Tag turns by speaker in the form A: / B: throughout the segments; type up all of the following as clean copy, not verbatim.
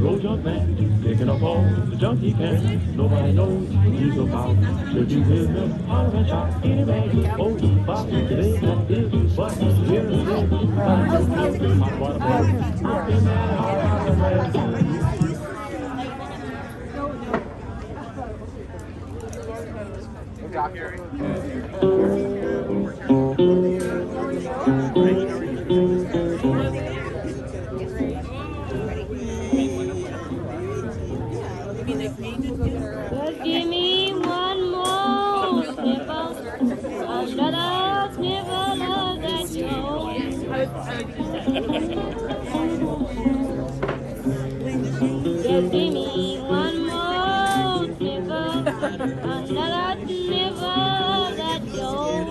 A: Road junk man, picking up all the junk he can. Nobody knows what he's about. Should you hear him holler and shout, anybody? Oh, Bob, today that is, but here it is. Hot water boy, rockin' that hot water boy.
B: Just give me one more sniffle, another sniffle of that joke. Just give me one more sniffle, another sniffle of that joke.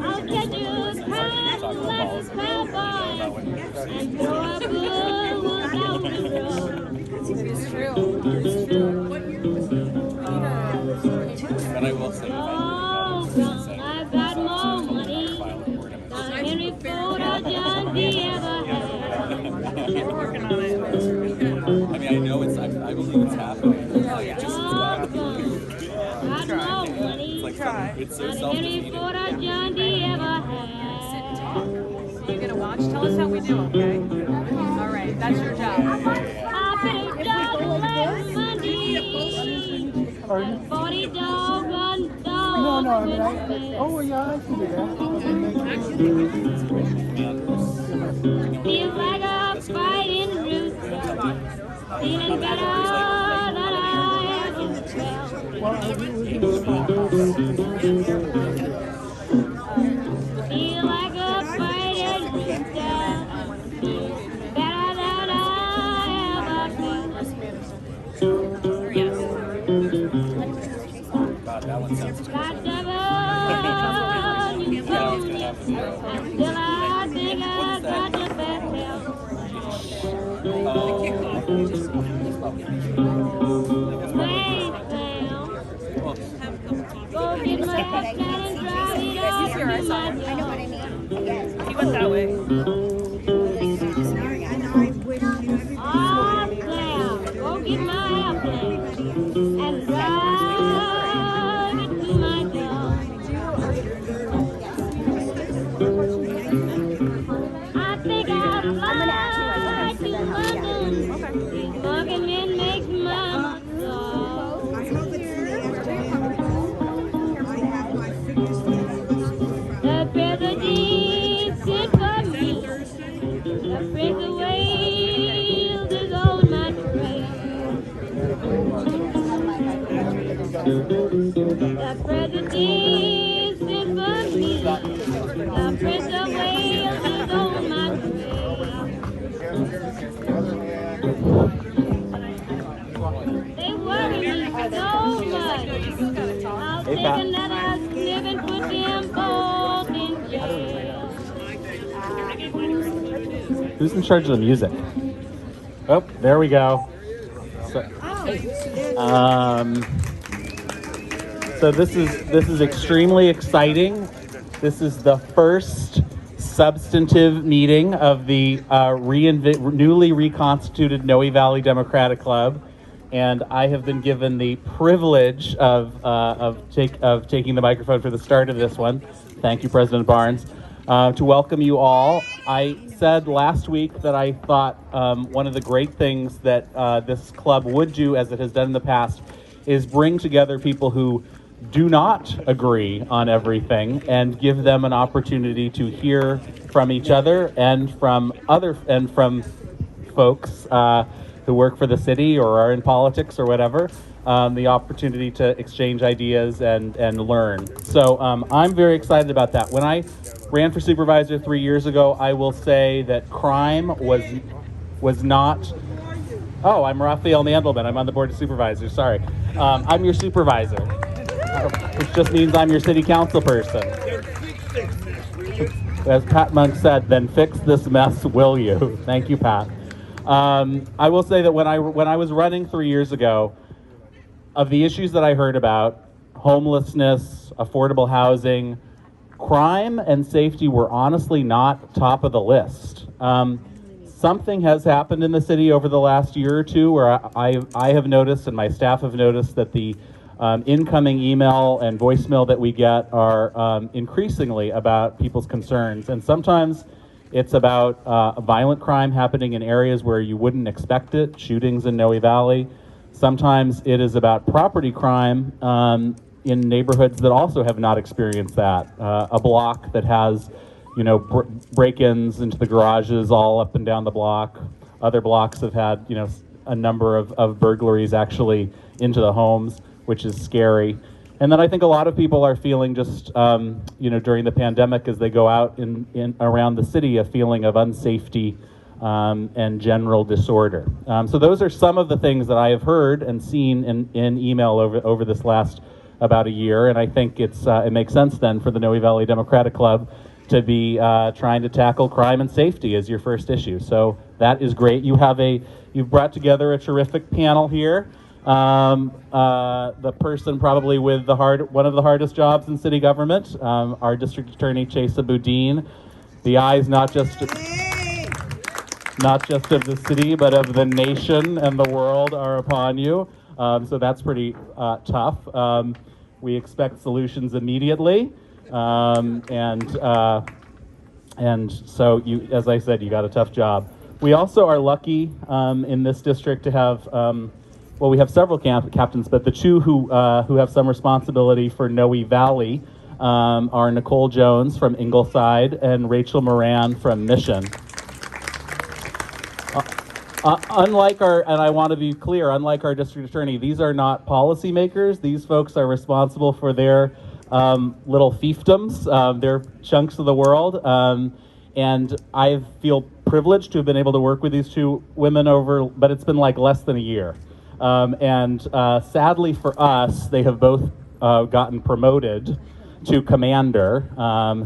B: I'll catch you crying like a cowboy and throw a good one down the road.
C: It's true. It's true. But I will say,
B: I've got more money than Henry Ford or John D. ever had.
C: we're working on it. I mean, I know it's, I believe it's happening.
B: Oh, yeah. Got more money
C: It's like it's so
B: than Henry Ford or John D. ever had.
D: You get a watch? Tell us how we do, okay? All right, that's your job.
B: I paid double last Monday and 40 doggone dollars with me.
E: Oh, yeah, I can do that.
B: Feels like a fighting rooster, feeling better than I ever felt.
E: Well, I really can
B: Feel like a fighting rooster, better than I ever felt.
C: God, that one sounds
B: Got devil, you told me, and still I think I got your best help. Way down, go get my ass down and drive it off to my door.
D: He went that way.
B: Oh, Claire, go get my airplane and drive it to my door. I think I'll fly to London. These fucking men make my soul. The president sent for me. The Prince of Wales is on my trail. The president sent for me. The Prince of Wales is on my trail. They worry me so much. I'll take another sniff and put them both in jail.
F: Who's in charge of the music? Oh, there we go. So this is extremely exciting. This is the first substantive meeting of the newly reconstituted Noe Valley Democratic Club, and I have been given the privilege of taking the microphone for the start of this one. Thank you, President Barnes. to welcome you all. I said last week that I thought one of the great things that this club would do, as it has done in the past, is bring together people who do not agree on everything and give them an opportunity to hear from each other and from folks who work for the city or are in politics or whatever, the opportunity to exchange ideas and learn. So I'm very excited about that. When I ran for supervisor 3 years ago, I will say that crime was not. Oh, I'm Raphael Mandelman. I'm on the board of supervisors. Sorry. I'm your supervisor, which just means I'm your city council person. As Pat Monk said, then fix this mess, will you? Thank you, Pat. I will say that when I was running 3 years ago, of the issues that I heard about, homelessness, affordable housing, crime and safety were honestly not top of the list. Something has happened in the city over the last year or two where I have noticed and my staff have noticed that the incoming email and voicemail that we get are increasingly about people's concerns. And sometimes it's about violent crime happening in areas where you wouldn't expect it, shootings in Noe Valley. Sometimes it is about property crime in neighborhoods that also have not experienced that. A block that has, break-ins into the garages all up and down the block. Other blocks have had, a number of burglaries actually into the homes, which is scary. And then I think a lot of people are feeling just, during the pandemic as they go out in around the city, a feeling of unsafety and general disorder. So those are some of the things that I have heard and seen in email over this last about a year. And I think it makes sense then for the Noe Valley Democratic Club to be trying to tackle crime and safety as your first issue. So that is great. You've brought together a terrific panel here. The person probably with one of the hardest jobs in city government, our district attorney, Chesa Boudin. The eyes not just of the city, but of the nation and the world are upon you. So that's pretty tough. We expect solutions immediately. And so as I said, you got a tough job. We also are lucky in this district to have, we have several captains, but the two who have some responsibility for Noe Valley are Nicole Jones from Ingleside and Rachel Moran from Mission. Unlike and I want to be clear, unlike our district attorney, these are not policymakers. These folks are responsible for their little fiefdoms, their chunks of the world. And I feel privileged to have been able to work with these two women but it's been like less than a year. And sadly for us, they have both gotten promoted to commander.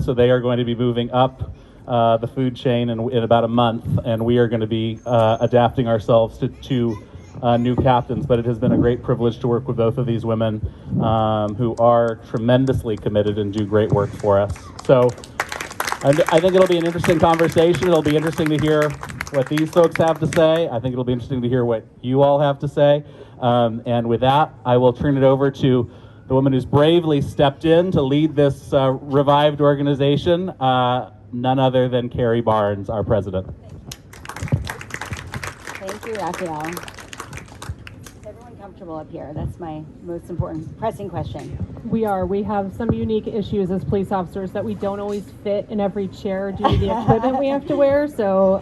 F: So they are going to be moving up the food chain in about a month, and we are going to be adapting ourselves to two new captains. But it has been a great privilege to work with both of these women who are tremendously committed and do great work for us. So I think it'll be an interesting conversation. It'll be interesting to hear what these folks have to say. I think it'll be interesting to hear what you all have to say. And with that, I will turn it over to the woman who's bravely stepped in to lead this revived organization, none other than Carrie Barnes, our president.
G: Thank you, Raphael. Is everyone comfortable up here? That's my most important pressing question.
H: We have some unique issues as police officers that we don't always fit in every chair due to the equipment we have to wear. So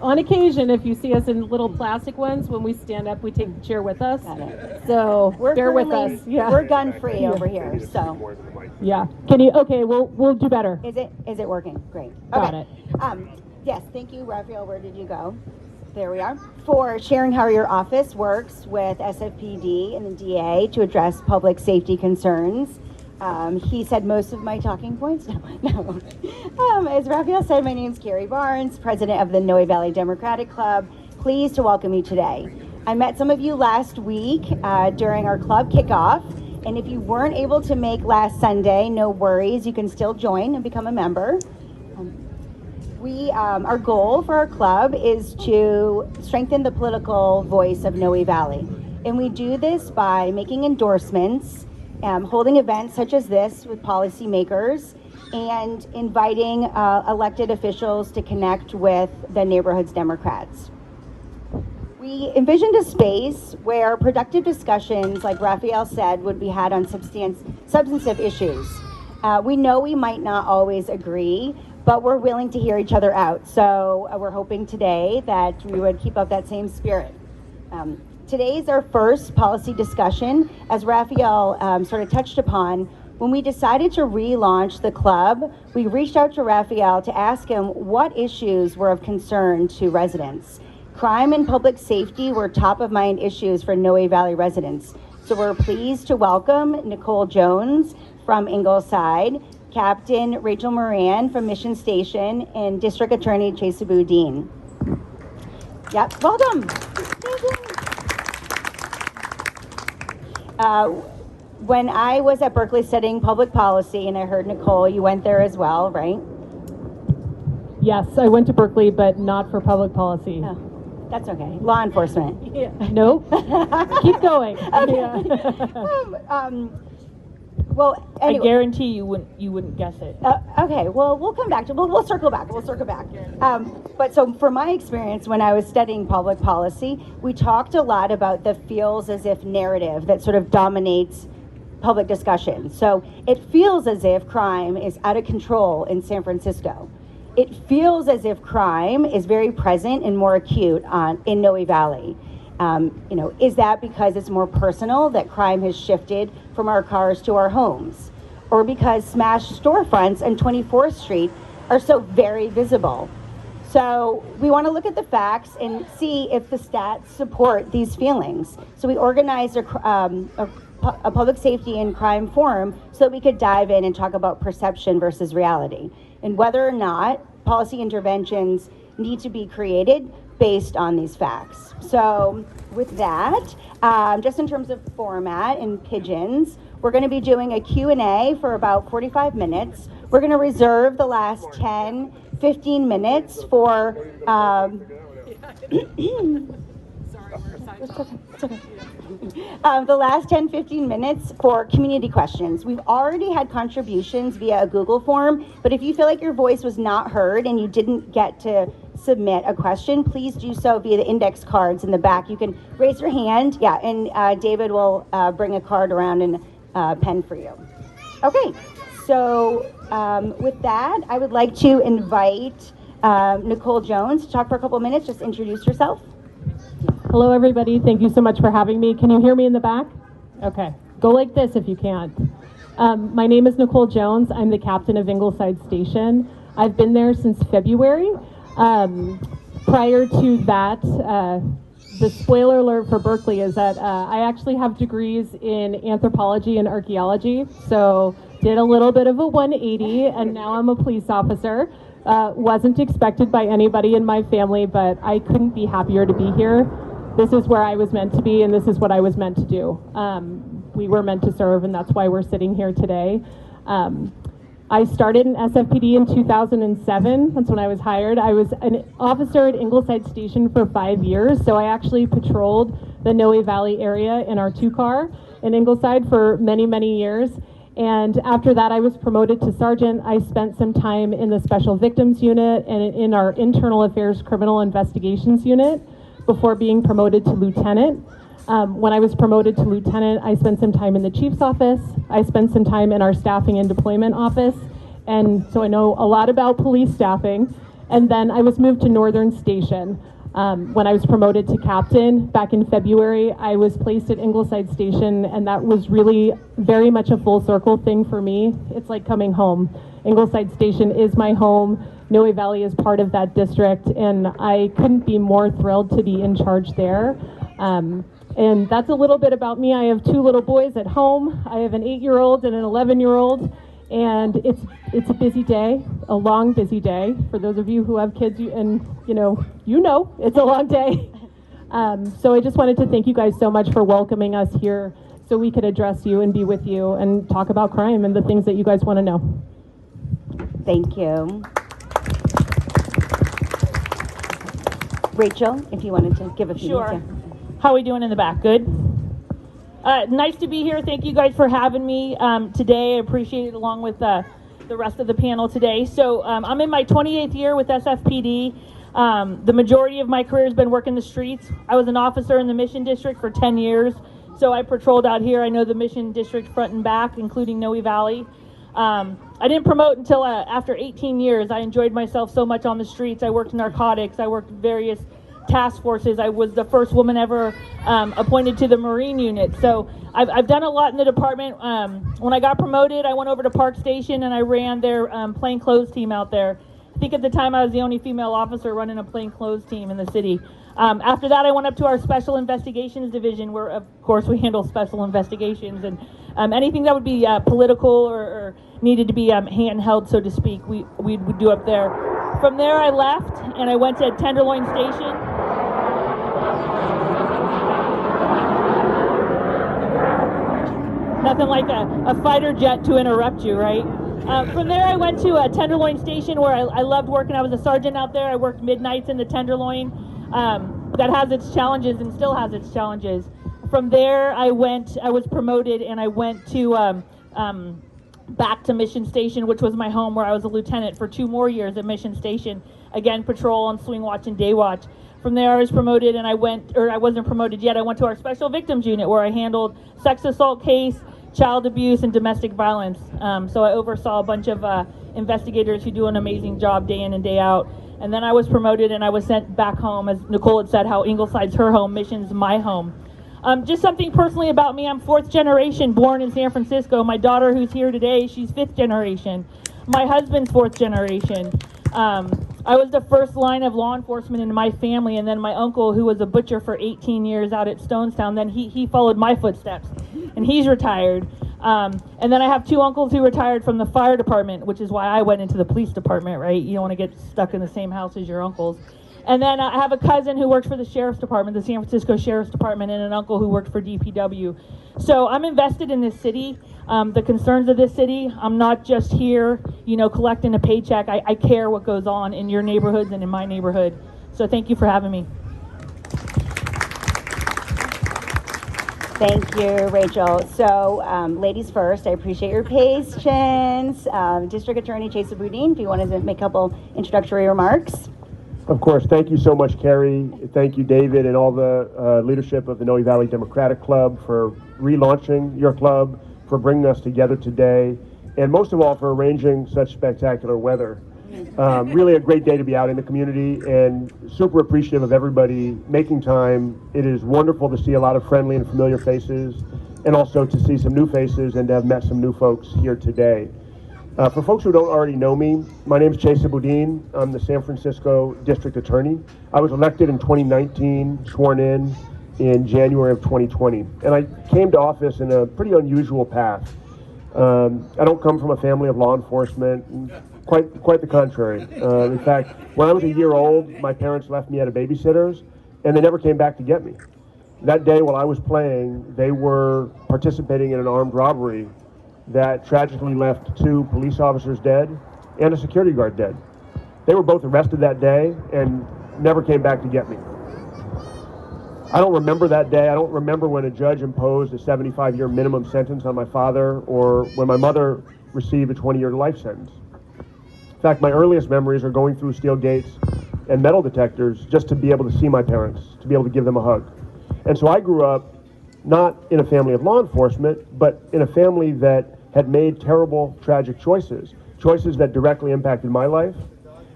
H: on occasion, if you see us in little plastic ones, when we stand up, we take the chair with us.
G: Got it.
H: So bear with us. Yeah.
G: We're gun free over here. So
H: yeah. Can you? Okay. We'll do better.
G: Is it working? Great.
H: Got
G: Okay.
H: it.
G: Yes. Thank you, Raphael. Where did you go? There we are. For sharing how your office works with SFPD and the DA to address public safety concerns. He said most of my talking points. No. As Raphael said, my name is Carrie Barnes, president of the Noe Valley Democratic Club. Pleased to welcome you today. I met some of you last week during our club kickoff. And if you weren't able to make last Sunday, no worries. You can still join and become a member. Our goal for our club is to strengthen the political voice of Noe Valley. And we do this by making endorsements, holding events such as this with policymakers, and inviting elected officials to connect with the neighborhood's Democrats. We envisioned a space where productive discussions, like Raphael said, would be had on substantive issues. We know we might not always agree, but we're willing to hear each other out. So we're hoping today that we would keep up that same spirit. Today is our first policy discussion. As Raphael sort of touched upon, when we decided to relaunch the club, we reached out to Raphael to ask him what issues were of concern to residents. Crime and public safety were top of mind issues for Noe Valley residents. So we're pleased to welcome Nicole Jones from Ingleside, Captain Rachel Moran from Mission Station, and District Attorney Chesa Boudin. Yep, welcome. When I was at Berkeley studying public policy, and I heard Nicole, you went there as well, right?
H: Yes, I went to Berkeley, but not for public policy.
G: Oh, that's okay. Law enforcement.
H: Yeah. No, keep going.
G: Okay.
H: Yeah.
G: Well, anyway.
I: I guarantee you wouldn't guess it.
G: Okay, well, we'll come back to, we'll circle back. But so for my experience when I was studying public policy, we talked a lot about the feels as if narrative that sort of dominates public discussion. So it feels as if crime is out of control in San Francisco. It feels as if crime is very present and more acute in Noe Valley. Is that because it's more personal that crime has shifted from our cars to our homes? Or because smashed storefronts on 24th Street are so very visible? So we want to look at the facts and see if the stats support these feelings. So we organized a public safety and crime forum so that we could dive in and talk about perception versus reality, and whether or not policy interventions need to be created based on these facts. So with that, just in terms of format and pigeons, we're going to be doing a Q&A for about 45 minutes. We're going to reserve the last 10, 15 minutes for the last 10, 15 minutes for community questions. We've already had contributions via a Google form, but if you feel like your voice was not heard and you didn't get to submit a question, please do so via the index cards in the back. You can raise your hand, and David will bring a card around and a pen for you. Okay, so with that, I would like to invite Nicole Jones to talk for a couple minutes. Just introduce yourself.
H: Hello, everybody. Thank you so much for having me. Can you hear me in the back? Okay. Go like this if you can't. My name is Nicole Jones. I'm the captain of Ingleside Station. I've been there since February. Prior to that, the spoiler alert for Berkeley is that I actually have degrees in anthropology and archaeology. So did a little bit of a 180, and now I'm a police officer. Wasn't expected by anybody in my family, but I couldn't be happier to be here. This is where I was meant to be, and this is what I was meant to do. We were meant to serve, and that's why we're sitting here today. I started in SFPD in 2007. That's when I was hired. I was an officer at Ingleside Station for 5 years, so I actually patrolled the Noe Valley area in our 2-car in Ingleside for many, many years. And after that, I was promoted to sergeant. I spent some time in the Special Victims Unit and in our Internal Affairs Criminal Investigations Unit before being promoted to lieutenant. When I was promoted to lieutenant, I spent some time in the chief's office. I spent some time in our staffing and deployment office. And so I know a lot about police staffing. And then I was moved to Northern Station. When I was promoted to captain back in February, I was placed at Ingleside Station, and that was really very much a full circle thing for me. It's like coming home. Ingleside Station is my home. Noe Valley is part of that district, and I couldn't be more thrilled to be in charge there. And that's a little bit about me. I have 2 little boys at home. I have an 8-year-old and an 11-year-old. And it's a busy day, a long, busy day. For those of you who have kids, you know it's a long day. So I just wanted to thank you guys so much for welcoming us here so we could address you and be with you and talk about crime and the things that you guys want to know.
G: Thank you. Rachel, if you wanted to give a few.
I: Sure. How are we doing in the back? Good? Nice to be here. Thank you guys for having me today. I appreciate it, along with the rest of the panel today. So I'm in my 28th year with SFPD. The majority of my career has been working the streets. I was an officer in the Mission District for 10 years. So I patrolled out here. I know the Mission District front and back, including Noe Valley. I didn't promote until after 18 years. I enjoyed myself so much on the streets. I worked narcotics. I worked various task forces. I was the first woman ever appointed to the Marine unit. So I've done a lot in the department. When I got promoted, I went over to Park Station and I ran their plainclothes team out there. I think at the time I was the only female officer running a plainclothes team in the city. After that, I went up to our Special Investigations Division, where, of course, we handle special investigations. And anything that would be political or needed to be handheld, so to speak, we would do up there. From there, I left, and I went to Tenderloin Station. Nothing like a fighter jet to interrupt you, right? From there, I went to a Tenderloin Station where I loved working. I was a sergeant out there. I worked midnights in the Tenderloin. That has its challenges and still has its challenges. From there, I was promoted and I went to back to Mission Station, which was my home, where I was a lieutenant for 2 more years at Mission Station. Again, patrol on swing watch and day watch. From there, I was promoted and I wasn't promoted yet. I went to our Special Victims Unit where I handled sex assault case, child abuse, and domestic violence. So I oversaw a bunch of investigators who do an amazing job day in and day out. And then I was promoted and I was sent back home. As Nicole had said, how Ingleside's her home, Mission's my home. Just something personally about me, I'm 4th generation, born in San Francisco. My daughter who's here today, she's 5th generation. My husband's 4th generation. I was the first line of law enforcement in my family, and then my uncle, who was a butcher for 18 years out at Stonestown, then he followed my footsteps, and he's retired. And then I have 2 uncles who retired from the fire department, which is why I went into the police department, right? You don't want to get stuck in the same house as your uncles. And then I have a cousin who works for the sheriff's department, the San Francisco Sheriff's Department, and an uncle who worked for DPW. So I'm invested in this city, the concerns of this city. I'm not just here, collecting a paycheck. I care what goes on in your neighborhoods and in my neighborhood. So thank you for having me.
G: Thank you, Rachel. So, ladies first, I appreciate your patience. District Attorney Chesa Boudin, if you wanted to make a couple introductory remarks.
J: Of course. Thank you so much, Carrie. Thank you, David, and all the leadership of the Noe Valley Democratic Club for relaunching your club, for bringing us together today, and most of all, for arranging such spectacular weather. Really a great day to be out in the community, and super appreciative of everybody making time. It is wonderful to see a lot of friendly and familiar faces, and also to see some new faces and to have met some new folks here today. For folks who don't already know me, my name is Chesa Boudin. I'm the San Francisco District Attorney. I was elected in 2019, sworn in January of 2020. And I came to office in a pretty unusual path. I don't come from a family of law enforcement, quite the contrary. In fact, when I was a year old, my parents left me at a babysitter's, and they never came back to get me. That day while I was playing, they were participating in an armed robbery that tragically left 2 police officers dead and a security guard dead. They were both arrested that day and never came back to get me. I don't remember that day. I don't remember when a judge imposed a 75-year minimum sentence on my father or when my mother received a 20-year life sentence. In fact, my earliest memories are going through steel gates and metal detectors just to be able to see my parents, to be able to give them a hug. And so I grew up not in a family of law enforcement, but in a family that had made terrible, tragic choices that directly impacted my life,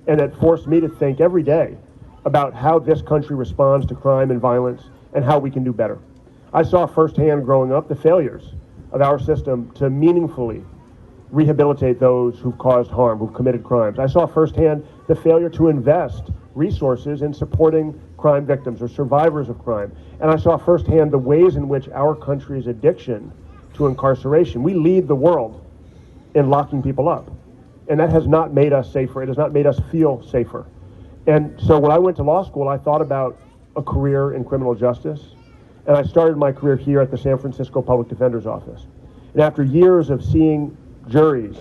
J: and that forced me to think every day about how this country responds to crime and violence and how we can do better. I saw firsthand growing up the failures of our system to meaningfully rehabilitate those who've caused harm, who've committed crimes. I saw firsthand the failure to invest resources in supporting crime victims or survivors of crime. And I saw firsthand the ways in which our country's addiction to incarceration, we lead the world in locking people up. And that has not made us safer. It has not made us feel safer. And so when I went to law school, I thought about a career in criminal justice. And I started my career here at the San Francisco Public Defender's Office. And after years of seeing juries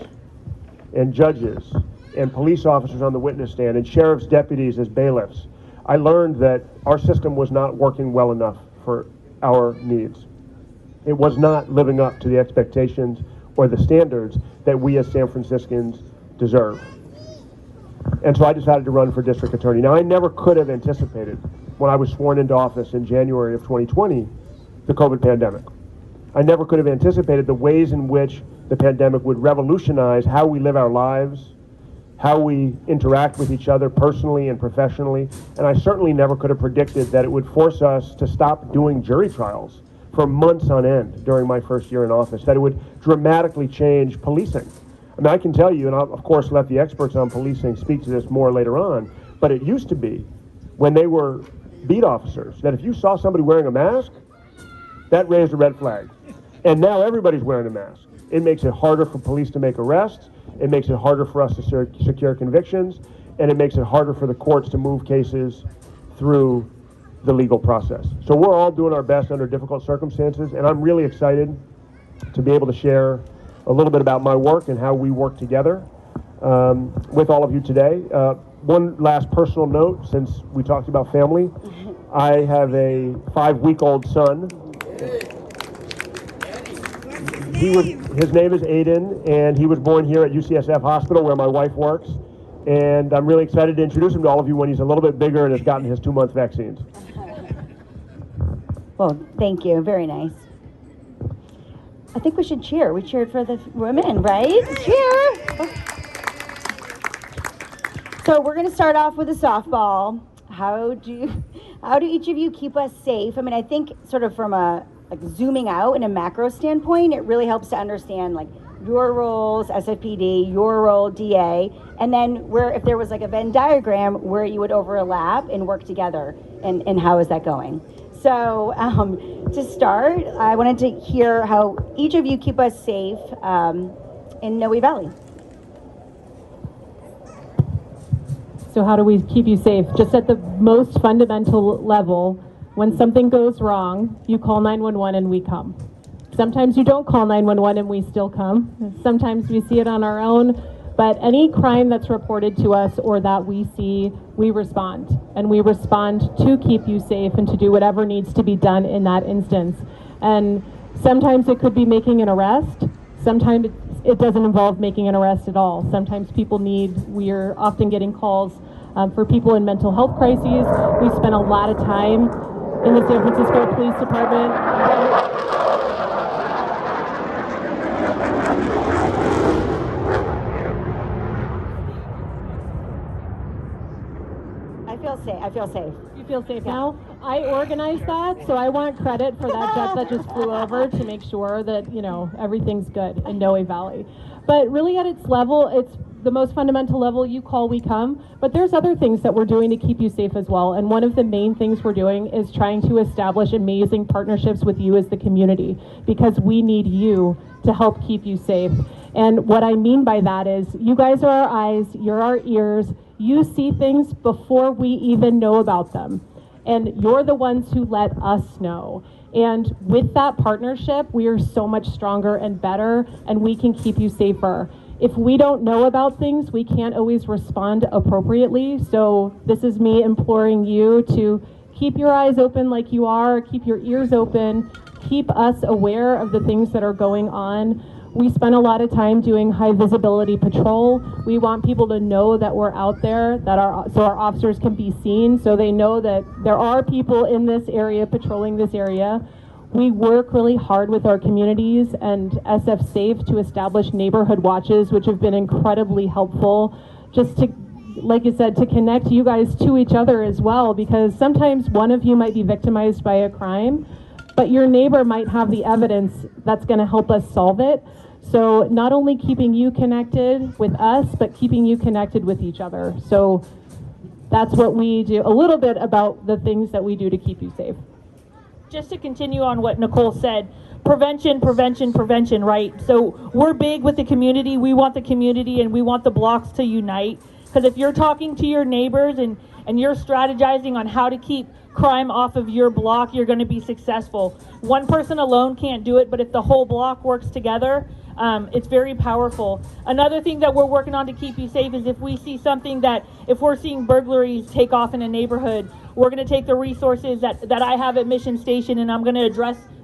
J: and judges and police officers on the witness stand and sheriff's deputies as bailiffs, I learned that our system was not working well enough for our needs. It was not living up to the expectations or the standards that we as San Franciscans deserve. And so I decided to run for district attorney. Now, I never could have anticipated, when I was sworn into office in January of 2020, the COVID pandemic. I never could have anticipated the ways in which the pandemic would revolutionize how we live our lives, how we interact with each other personally and professionally. And I certainly never could have predicted that it would force us to stop doing jury trials for months on end during my first year in office, that it would dramatically change policing. I mean, I can tell you, and I'll of course let the experts on policing speak to this more later on, but it used to be, when they were beat officers, that if you saw somebody wearing a mask, that raised a red flag. And now everybody's wearing a mask. It makes it harder for police to make arrests, it makes it harder for us to secure convictions, and it makes it harder for the courts to move cases through the legal process. So we're all doing our best under difficult circumstances, and I'm really excited to be able to share a little bit about my work and how we work together with all of you today. One last personal note, since we talked about family. I have a 5-week-old son. His name is Aiden, and he was born here at UCSF Hospital, where my wife works. And I'm really excited to introduce him to all of you when he's a little bit bigger and has gotten his 2-month vaccines.
G: Well, thank you. Very nice. I think we should cheer. We cheered for the women, right? Cheer! So we're going to start off with a softball. How do each of you keep us safe? I mean, I think sort of from a zooming out in a macro standpoint, it really helps to understand like your roles, SFPD, your role, DA, and then where, if there was like a Venn diagram, where you would overlap and work together, and how is that going? So to start, I wanted to hear how each of you keep us safe in Noe Valley.
H: So how do we keep you safe? Just at the most fundamental level, when something goes wrong, you call 911 and we come. Sometimes you don't call 911 and we still come. Sometimes we see it on our own, but any crime that's reported to us or that we see, we respond. And we respond to keep you safe and to do whatever needs to be done in that instance. And sometimes it could be making an arrest. Sometimes it doesn't involve making an arrest at all. Sometimes we're often getting calls for people in mental health crises. We spend a lot of time in the San Francisco Police Department.
G: I feel safe.
H: You feel safe now? I organized that, so I want credit for that jet that just flew over to make sure that, everything's good in Noe Valley. But really at its level, it's the most fundamental level, you call, we come. But there's other things that we're doing to keep you safe as well. And one of the main things we're doing is trying to establish amazing partnerships with you as the community, because we need you to help keep you safe. And what I mean by that is you guys are our eyes, you're our ears. You see things before we even know about them. And you're the ones who let us know. And with that partnership, we are so much stronger and better, and we can keep you safer. If we don't know about things, we can't always respond appropriately. So this is me imploring you to keep your eyes open like you are, keep your ears open, keep us aware of the things that are going on. We spend a lot of time doing high visibility patrol. We want people to know that we're out there, so our officers can be seen, so they know that there are people in this area patrolling this area. We work really hard with our communities and SF Safe to establish neighborhood watches, which have been incredibly helpful, just to, like you said, to connect you guys to each other as well, because sometimes one of you might be victimized by a crime, but your neighbor might have the evidence that's going to help us solve it. So not only keeping you connected with us, but keeping you connected with each other. So that's what we do, a little bit about the things that we do to keep you safe.
I: Just to continue on what Nicole said, prevention, right? So we're big with the community. We want the community and we want the blocks to unite. Because if you're talking to your neighbors and you're strategizing on how to keep crime off of your block, you're going to be successful. One person alone can't do it, but if the whole block works together, it's very powerful. Another thing that we're working on to keep you safe is if we see something if we're seeing burglaries take off in a neighborhood, we're going to take the resources that I have at Mission Station and I'm going to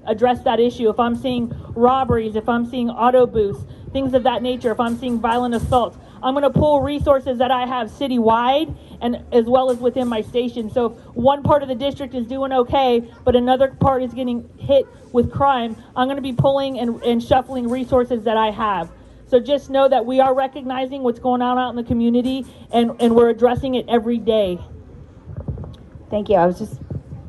I: address that issue. If I'm seeing robberies, if I'm seeing auto boosts, things of that nature, if I'm seeing violent assaults, I'm going to pull resources that I have citywide and as well as within my station. So if one part of the district is doing okay, but another part is getting hit with crime, I'm going to be pulling and shuffling resources that I have. So just know that we are recognizing what's going on out in the community, and we're addressing it every day.
G: Thank you. I was just,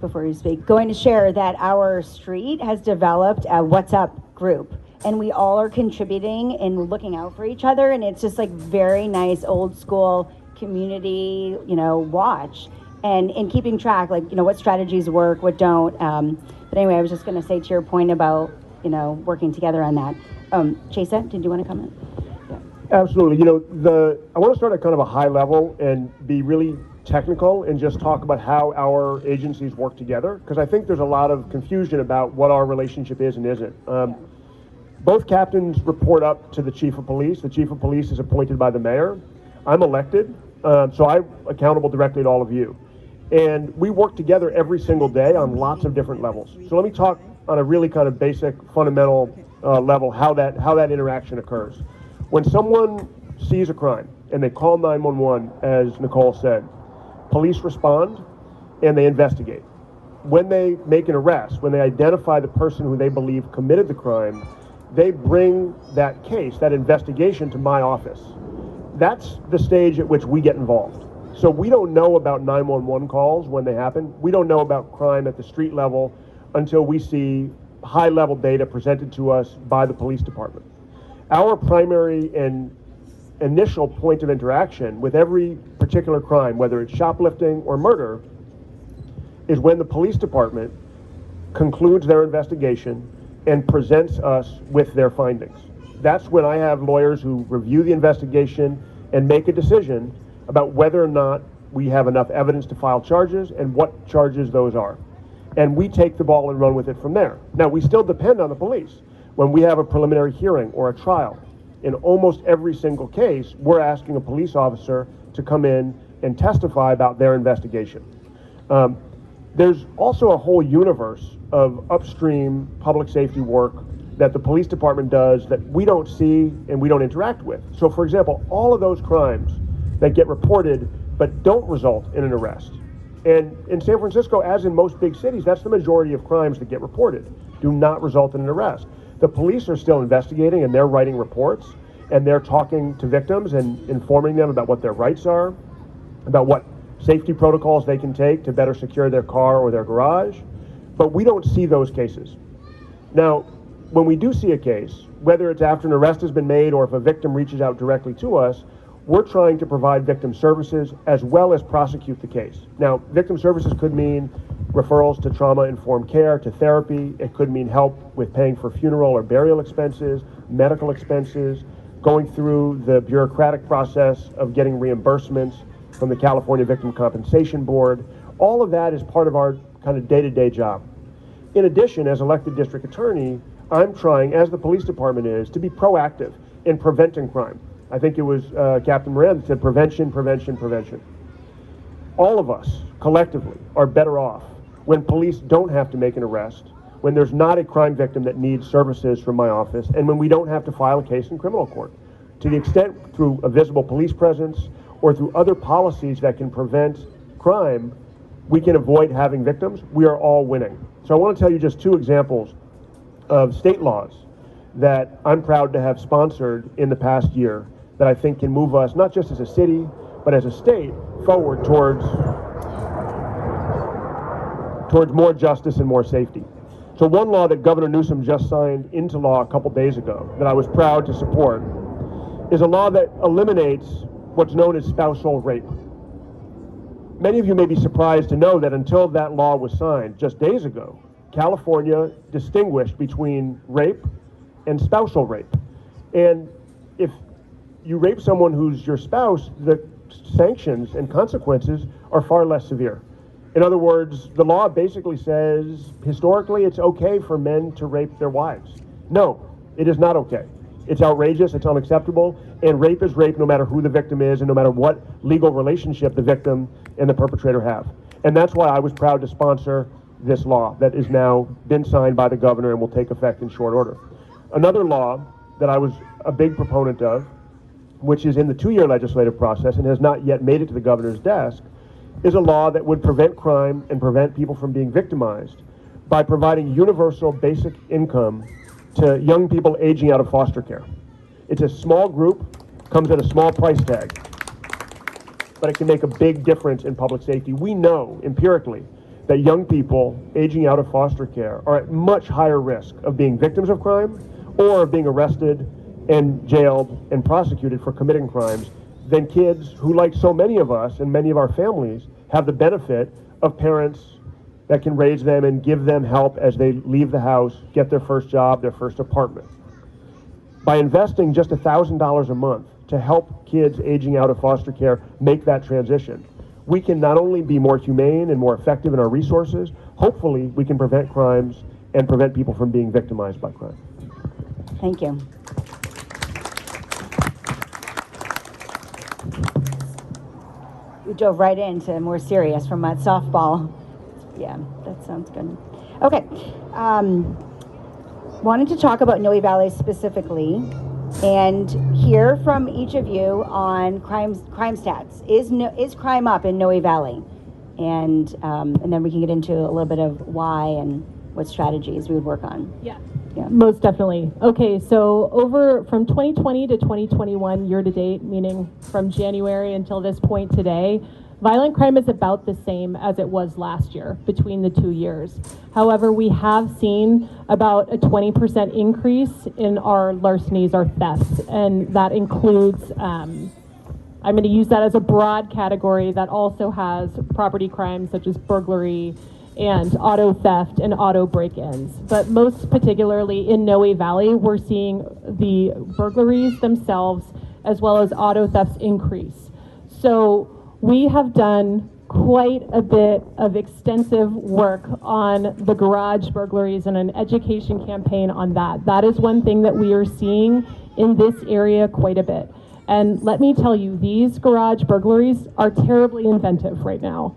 G: before you speak, going to share that our street has developed a What's Up group, and we all are contributing and looking out for each other, and it's just like very nice old school community, watch and keeping track, like, what strategies work, what don't. But anyway, I was just going to say to your point about, working together on that. Chesa, did you want to comment? Yeah.
J: Absolutely. I want to start at kind of a high level and be really technical and just talk about how our agencies work together, because I think there's a lot of confusion about what our relationship is and isn't. Both captains report up to the chief of police. The chief of police is appointed by the mayor. I'm elected, so I'm accountable directly to all of you. And we work together every single day on lots of different levels. So let me talk on a really kind of basic, fundamental level how that interaction occurs. When someone sees a crime and they call 911, as Nicole said, police respond and they investigate. When they make an arrest, when they identify the person who they believe committed the crime, they bring that case, that investigation, to my office. That's the stage at which we get involved. So we don't know about 911 calls when they happen. We don't know about crime at the street level until we see high-level data presented to us by the police department. Our primary and initial point of interaction with every particular crime, whether it's shoplifting or murder, is when the police department concludes their investigation and presents us with their findings. That's when I have lawyers who review the investigation and make a decision about whether or not we have enough evidence to file charges and what charges those are. And we take the ball and run with it from there. Now, we still depend on the police. When we have a preliminary hearing or a trial, in almost every single case, we're asking a police officer to come in and testify about their investigation. There's also a whole universe of upstream public safety work that the police department does that we don't see and we don't interact with. So, for example, all of those crimes that get reported but don't result in an arrest. And in San Francisco, as in most big cities, that's the majority of crimes that get reported, do not result in an arrest. The police are still investigating and they're writing reports and they're talking to victims and informing them about what their rights are, about what safety protocols they can take to better secure their car or their garage. But we don't see those cases. Now, when we do see a case, whether it's after an arrest has been made or if a victim reaches out directly to us, we're trying to provide victim services as well as prosecute the case. Now, victim services could mean referrals to trauma-informed care, to therapy. It could mean help with paying for funeral or burial expenses, medical expenses, going through the bureaucratic process of getting reimbursements from the California Victim Compensation Board. All of that is part of our kind of day-to-day job. In addition, as elected district attorney, I'm trying, as the police department is, to be proactive in preventing crime. I think it was Captain Moran that said prevention, prevention, prevention. All of us, collectively, are better off when police don't have to make an arrest, when there's not a crime victim that needs services from my office, and when we don't have to file a case in criminal court. To the extent through a visible police presence or through other policies that can prevent crime, we can avoid having victims, we are all winning. So I want to tell you just two examples of state laws that I'm proud to have sponsored in the past year that I think can move us, not just as a city, but as a state, forward towards more justice and more safety. So one law that Governor Newsom just signed into law a couple days ago that I was proud to support is a law that eliminates what's known as spousal rape. Many of you may be surprised to know that until that law was signed just days ago, California distinguished between rape and spousal rape. And if you rape someone who's your spouse, the sanctions and consequences are far less severe. In other words, the law basically says, historically, it's okay for men to rape their wives. No, it is not okay. It's outrageous, it's unacceptable, and rape is rape no matter who the victim is and no matter what legal relationship the victim and the perpetrator have. And that's why I was proud to sponsor this law that is now been signed by the governor and will take effect in short order. Another law that I was a big proponent of, which is in the 2-year legislative process and has not yet made it to the governor's desk, is a law that would prevent crime and prevent people from being victimized by providing universal basic income to young people aging out of foster care. It's a small group, comes at a small price tag, but it can make a big difference in public safety. We know empirically that young people aging out of foster care are at much higher risk of being victims of crime or of being arrested and jailed and prosecuted for committing crimes than kids who, like so many of us and many of our families, have the benefit of parents that can raise them and give them help as they leave the house, get their first job, their first apartment. By investing just $1,000 a month to help kids aging out of foster care make that transition, we can not only be more humane and more effective in our resources, hopefully we can prevent crimes and prevent people from being victimized by crime.
G: Thank you. We dove right into more serious from softball. Yeah, that sounds good. Okay. Wanted to talk about Noe Valley specifically and hear from each of you on crime stats. Is crime up in Noe Valley? And then we can get into a little bit of why and what strategies we would work on.
H: Yeah.
G: Yeah.
H: Most definitely. Okay, so over from 2020 to 2021 year to date, meaning from January until this point today, violent crime is about the same as it was last year between the 2 years. However, we have seen about a 20% increase in our larcenies, our thefts, and that includes, I'm going to use that as a broad category that also has property crimes such as burglary and auto theft and auto break-ins. But most particularly in Noe Valley, we're seeing the burglaries themselves as well as auto thefts increase. So we have done quite a bit of extensive work on the garage burglaries and an education campaign on that. That is one thing that we are seeing in this area quite a bit. And let me tell you, these garage burglaries are terribly inventive right now.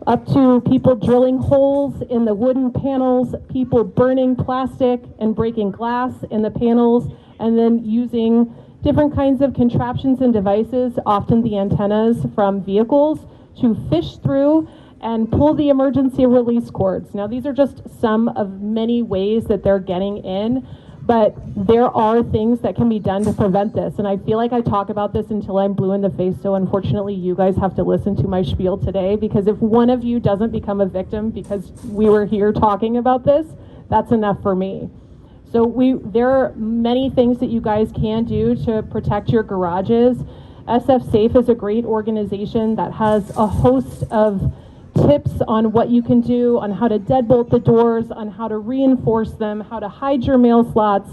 H: Up to people drilling holes in the wooden panels, people burning plastic and breaking glass in the panels, and then using different kinds of contraptions and devices, often the antennas from vehicles, to fish through and pull the emergency release cords. Now, these are just some of many ways that they're getting in, but there are things that can be done to prevent this. And I feel like I talk about this until I'm blue in the face, so unfortunately you guys have to listen to my spiel today, because if one of you doesn't become a victim because we were here talking about this, that's enough for me. So there are many things that you guys can do to protect your garages. SF Safe is a great organization that has a host of tips on what you can do, on how to deadbolt the doors, on how to reinforce them, how to hide your mail slots.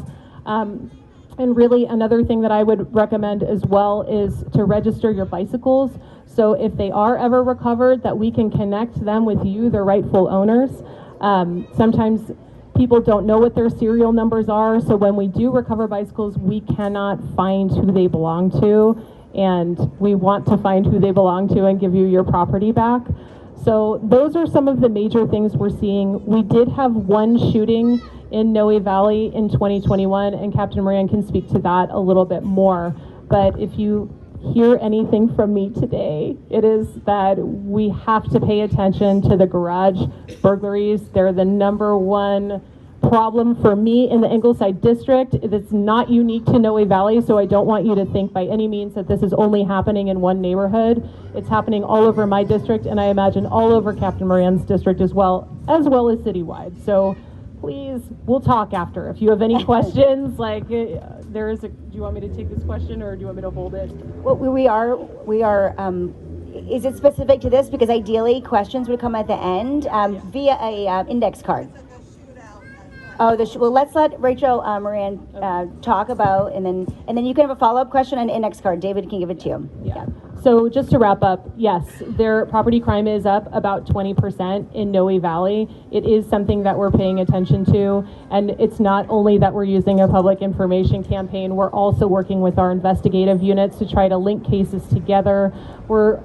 H: And really another thing that I would recommend as well is to register your bicycles. So if they are ever recovered, that we can connect them with you, their rightful owners. Sometimes people don't know what their serial numbers are, so when we do recover bicycles, we cannot find who they belong to, and we want to find who they belong to and give you your property back. So those are some of the major things we're seeing. We did have one shooting in Noe Valley in 2021, and Captain Moran can speak to that a little bit more. But if you hear anything from me today, it is that we have to pay attention to the garage burglaries. They're the #1 problem for me in the Ingleside district. It's not unique to Noe Valley, so I don't want you to think by any means that this is only happening in one neighborhood. It's happening all over my district, and I imagine all over Captain Moran's district as well as citywide. So please, we'll talk after. If you have any questions, like do you want me to take this question or do you want me to hold it?
G: Well, we are, is it specific to this? Because ideally questions would come at the end via a index card. Oh, well, let's let Rachel Moran talk about, and then you can have a follow-up question on an index card. David can give it to you.
H: Yeah. So just to wrap up, yes, their property crime is up about 20% in Noe Valley. It is something that we're paying attention to, and it's not only that we're using a public information campaign, we're also working with our investigative units to try to link cases together.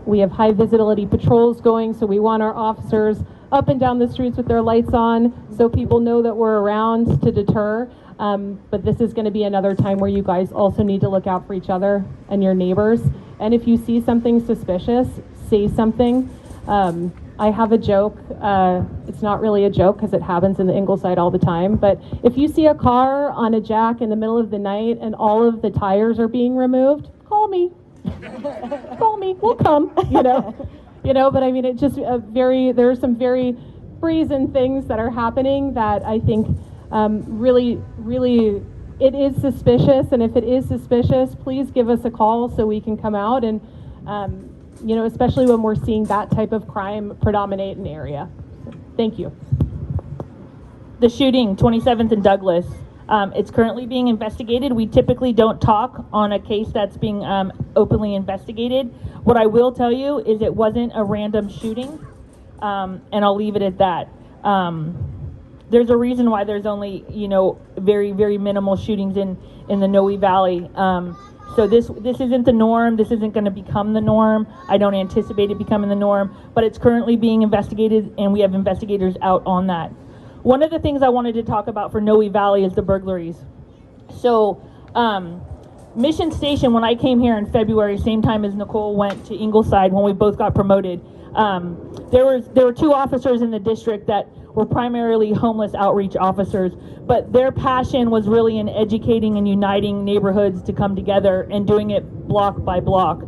H: We have high visibility patrols going, so we want our officers up and down the streets with their lights on so people know that we're around to deter. But this is going to be another time where you guys also need to look out for each other and your neighbors. And if you see something suspicious, say something. I have a joke. It's not really a joke because it happens in the Ingleside all the time. But if you see a car on a jack in the middle of the night and all of the tires are being removed, call me. Call me. We'll come. But I mean, it just there are some very brazen things that are happening that I think really it is suspicious. And if it is suspicious, please give us a call so we can come out and especially when we're seeing that type of crime predominate in the area. Thank you.
I: The shooting, 27th and Douglas. It's currently being investigated. We typically don't talk on a case that's being openly investigated. What I will tell you is it wasn't a random shooting, and I'll leave it at that. There's a reason why there's only, very, very minimal shootings in the Noe Valley. So this isn't the norm. This isn't going to become the norm. I don't anticipate it becoming the norm, but it's currently being investigated, and we have investigators out on that. One of the things I wanted to talk about for Noe Valley is the burglaries. So Mission Station, when I came here in February, same time as Nicole went to Ingleside when we both got promoted, there were 2 officers in the district that were primarily homeless outreach officers, but their passion was really in educating and uniting neighborhoods to come together and doing it block by block.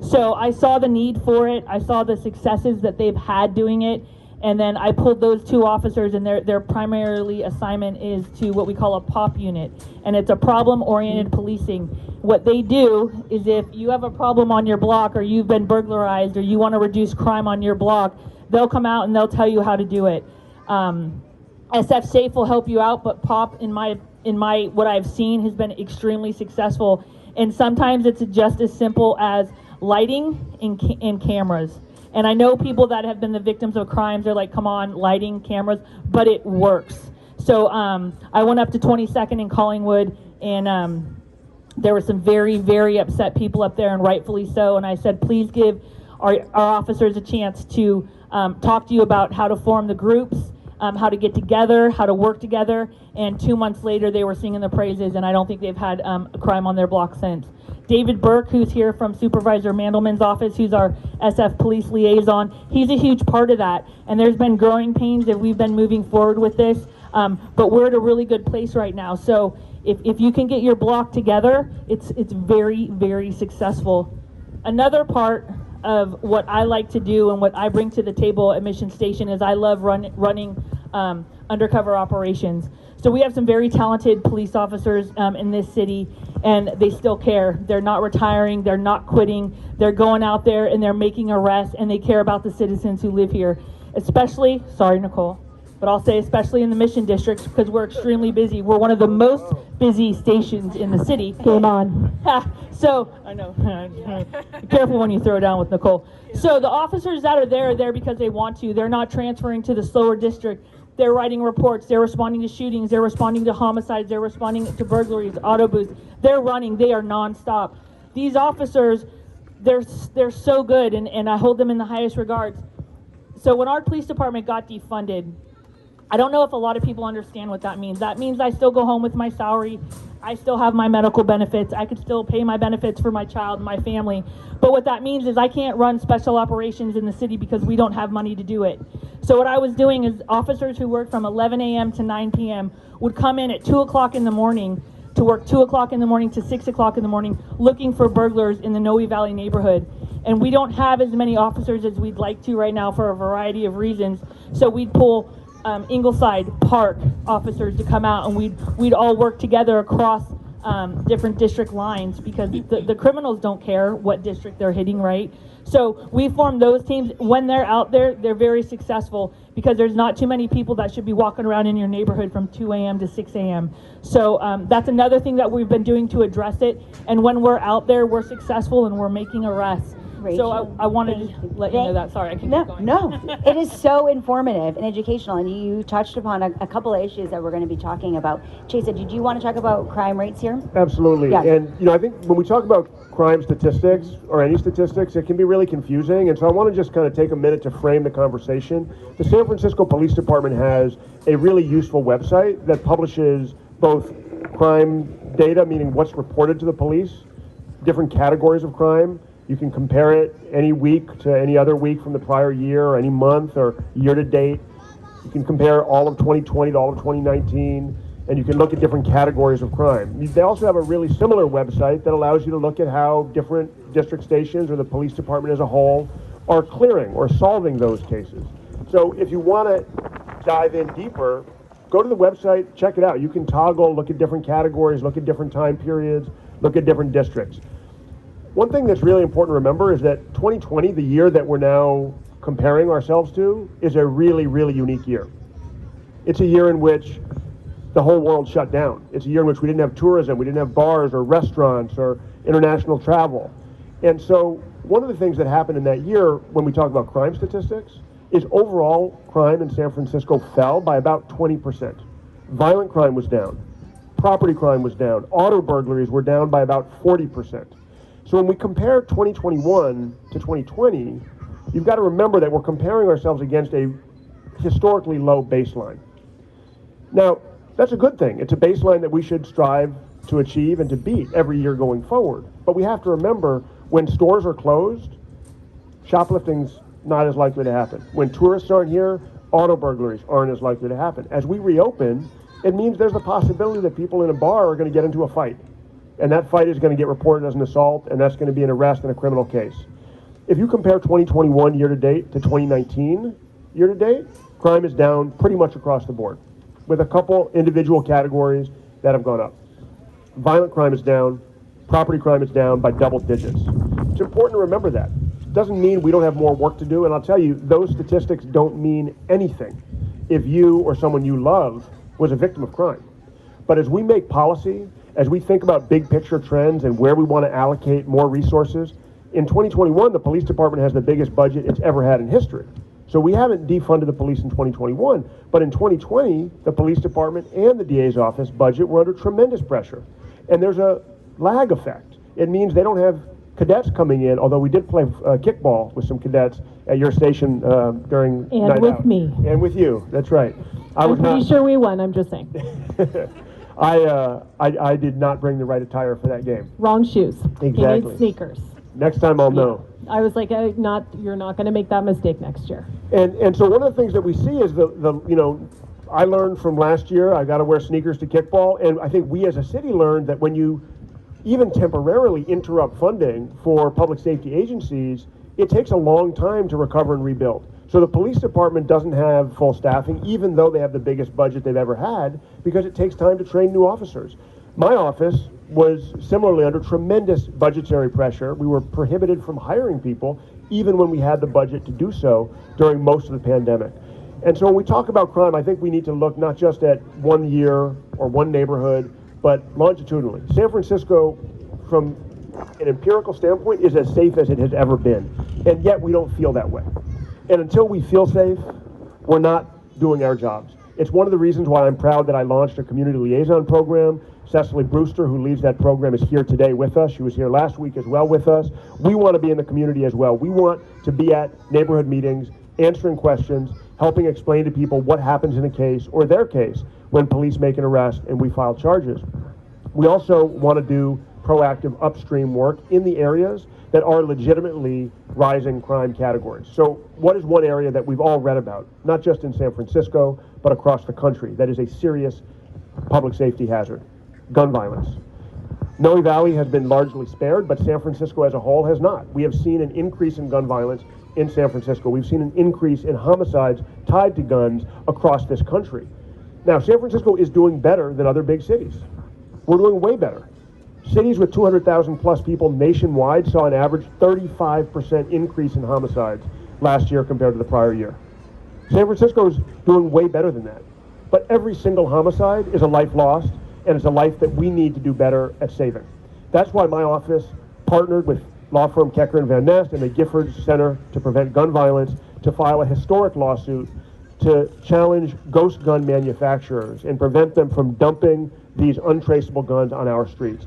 I: So I saw the need for it. I saw the successes that they've had doing it. And then I pulled those 2 officers, and their primarily assignment is to what we call a POP unit. And it's a problem-oriented policing. What they do is if you have a problem on your block, or you've been burglarized, or you want to reduce crime on your block, they'll come out and they'll tell you how to do it. SF Safe will help you out, but POP, in my what I've seen, has been extremely successful. And sometimes it's just as simple as lighting and cameras. And I know people that have been the victims of crimes are like, come on, lighting, cameras, but it works. So I went up to 22nd in Collingwood, and there were some very, very upset people up there, and rightfully so. And I said, please give our officers a chance to talk to you about how to form the groups, how to get together, how to work together. And 2 months later, they were singing the praises, and I don't think they've had a crime on their block since. David Burke, who's here from Supervisor Mandelman's office, who's our SF police liaison, he's a huge part of that. And there's been growing pains that we've been moving forward with this, but we're at a really good place right now. So if you can get your block together, it's very, very successful. Another part of what I like to do and what I bring to the table at Mission Station is I love running undercover operations. So we have some very talented police officers in this city, and they still care. They're not retiring, they're not quitting, they're going out there and they're making arrests, and they care about the citizens who live here. Especially, sorry Nicole, but I'll say especially in the Mission Districts, because we're extremely busy. We're one of the most busy stations in the city.
H: Game on.
I: So, I know, be careful when you throw down with Nicole. So the officers that are there because they want to. They're not transferring to the slower district. They're writing reports, they're responding to shootings, they're responding to homicides, they're responding to burglaries, auto booths. They're running, they are nonstop. These officers, they're so good, and I hold them in the highest regards. So when our police department got defunded, I don't know if a lot of people understand what that means. That means I still go home with my salary, I still have my medical benefits, I could still pay my benefits for my child and my family. But what that means is I can't run special operations in the city because we don't have money to do it. So what I was doing is officers who worked from 11 a.m. to 9 p.m. would come in at 2 o'clock in the morning to work 2 o'clock in the morning to 6 o'clock in the morning looking for burglars in the Noe Valley neighborhood. And we don't have as many officers as we'd like to right now for a variety of reasons. So we'd pull Ingleside Park officers to come out, and we'd all work together across different district lines, because the criminals don't care what district they're hitting, right? So we form those teams. When they're out there, they're very successful, because there's not too many people that should be walking around in your neighborhood from 2 a.m. to 6 a.m. So that's another thing that we've been doing to address it. And when we're out there, we're successful and we're making arrests.
G: Rachel,
I: I wanted
G: thank
I: to
G: you.
I: let you know that. Sorry, I can
G: No,
I: keep going.
G: no, it is so informative and educational, and you touched upon a couple of issues that we're going to be talking about. Chesa, did you want to talk about crime rates here?
J: Absolutely.
G: Yeah.
J: And, I think when we talk about crime statistics or any statistics, it can be really confusing. And so I want to just kind of take a minute to frame the conversation. The San Francisco Police Department has a really useful website that publishes both crime data, meaning what's reported to the police, different categories of crime. You can compare it any week to any other week from the prior year, or any month or year to date. You can compare all of 2020 to all of 2019, and you can look at different categories of crime. They also have a really similar website that allows you to look at how different district stations or the police department as a whole are clearing or solving those cases. So if you want to dive in deeper, go to the website, check it out. You can toggle, look at different categories, look at different time periods, look at different districts. One thing that's really important to remember is that 2020, the year that we're now comparing ourselves to, is a really, really unique year. It's a year in which the whole world shut down. It's a year in which we didn't have tourism, we didn't have bars or restaurants or international travel. And so one of the things that happened in that year when we talk about crime statistics is overall crime in San Francisco fell by about 20%. Violent crime was down. Property crime was down. Auto burglaries were down by about 40%. So when we compare 2021 to 2020, you've got to remember that we're comparing ourselves against a historically low baseline. Now, that's a good thing. It's a baseline that we should strive to achieve and to beat every year going forward. But we have to remember, when stores are closed, shoplifting's not as likely to happen. When tourists aren't here, auto burglaries aren't as likely to happen. As we reopen, it means there's a possibility that people in a bar are going to get into a fight. And that fight is going to get reported as an assault, and that's going to be an arrest and a criminal case. If you compare 2021 year to date to 2019 year to date, crime is down pretty much across the board, with a couple individual categories that have gone up. Violent crime is down, property crime is down by double digits. It's important to remember that. It doesn't mean we don't have more work to do, and I'll tell you, those statistics don't mean anything if you or someone you love was a victim of crime. But as we make policy, as we think about big picture trends and where we want to allocate more resources, in 2021, the police department has the biggest budget it's ever had in history. So we haven't defunded the police in 2021, but in 2020, the police department and the DA's office budget were under tremendous pressure. And there's a lag effect. It means they don't have cadets coming in, although we did play kickball with some cadets at your station during
H: And
J: night
H: with
J: out.
H: me.
J: And with you, that's right.
H: I'm pretty sure we won, I'm just saying.
J: I did not bring the right attire for that game.
H: Wrong shoes. You
J: Exactly.
H: need sneakers.
J: Next time I'll know.
H: I was like, you're not going to make that mistake next year.
J: And so one of the things that we see is I learned from last year, I got to wear sneakers to kickball, and I think we as a city learned that when you even temporarily interrupt funding for public safety agencies, it takes a long time to recover and rebuild. So the police department doesn't have full staffing, even though they have the biggest budget they've ever had, because it takes time to train new officers. My office was similarly under tremendous budgetary pressure. We were prohibited from hiring people, even when we had the budget to do so during most of the pandemic. And so when we talk about crime, I think we need to look not just at one year or one neighborhood, but longitudinally. San Francisco, from an empirical standpoint, is as safe as it has ever been. And yet we don't feel that way. And until we feel safe, we're not doing our jobs. It's one of the reasons why I'm proud that I launched a community liaison program. Cecily Brewster, who leads that program, is here today with us. She was here last week as well with us. We want to be in the community as well. We want to be at neighborhood meetings, answering questions, helping explain to people what happens in a case or their case when police make an arrest and we file charges. We also want to do proactive upstream work in the areas that are legitimately rising crime categories. So what is one area that we've all read about, not just in San Francisco, but across the country, that is a serious public safety hazard? Gun violence. Noe Valley has been largely spared, but San Francisco as a whole has not. We have seen an increase in gun violence in San Francisco. We've seen an increase in homicides tied to guns across this country. Now, San Francisco is doing better than other big cities. We're doing way better. Cities with 200,000 plus people nationwide saw an average 35% increase in homicides last year compared to the prior year. San Francisco is doing way better than that. But every single homicide is a life lost, and it's a life that we need to do better at saving. That's why my office partnered with law firm Kecker and Van Nest and the Gifford Center to Prevent Gun Violence to file a historic lawsuit to challenge ghost gun manufacturers and prevent them from dumping these untraceable guns on our streets.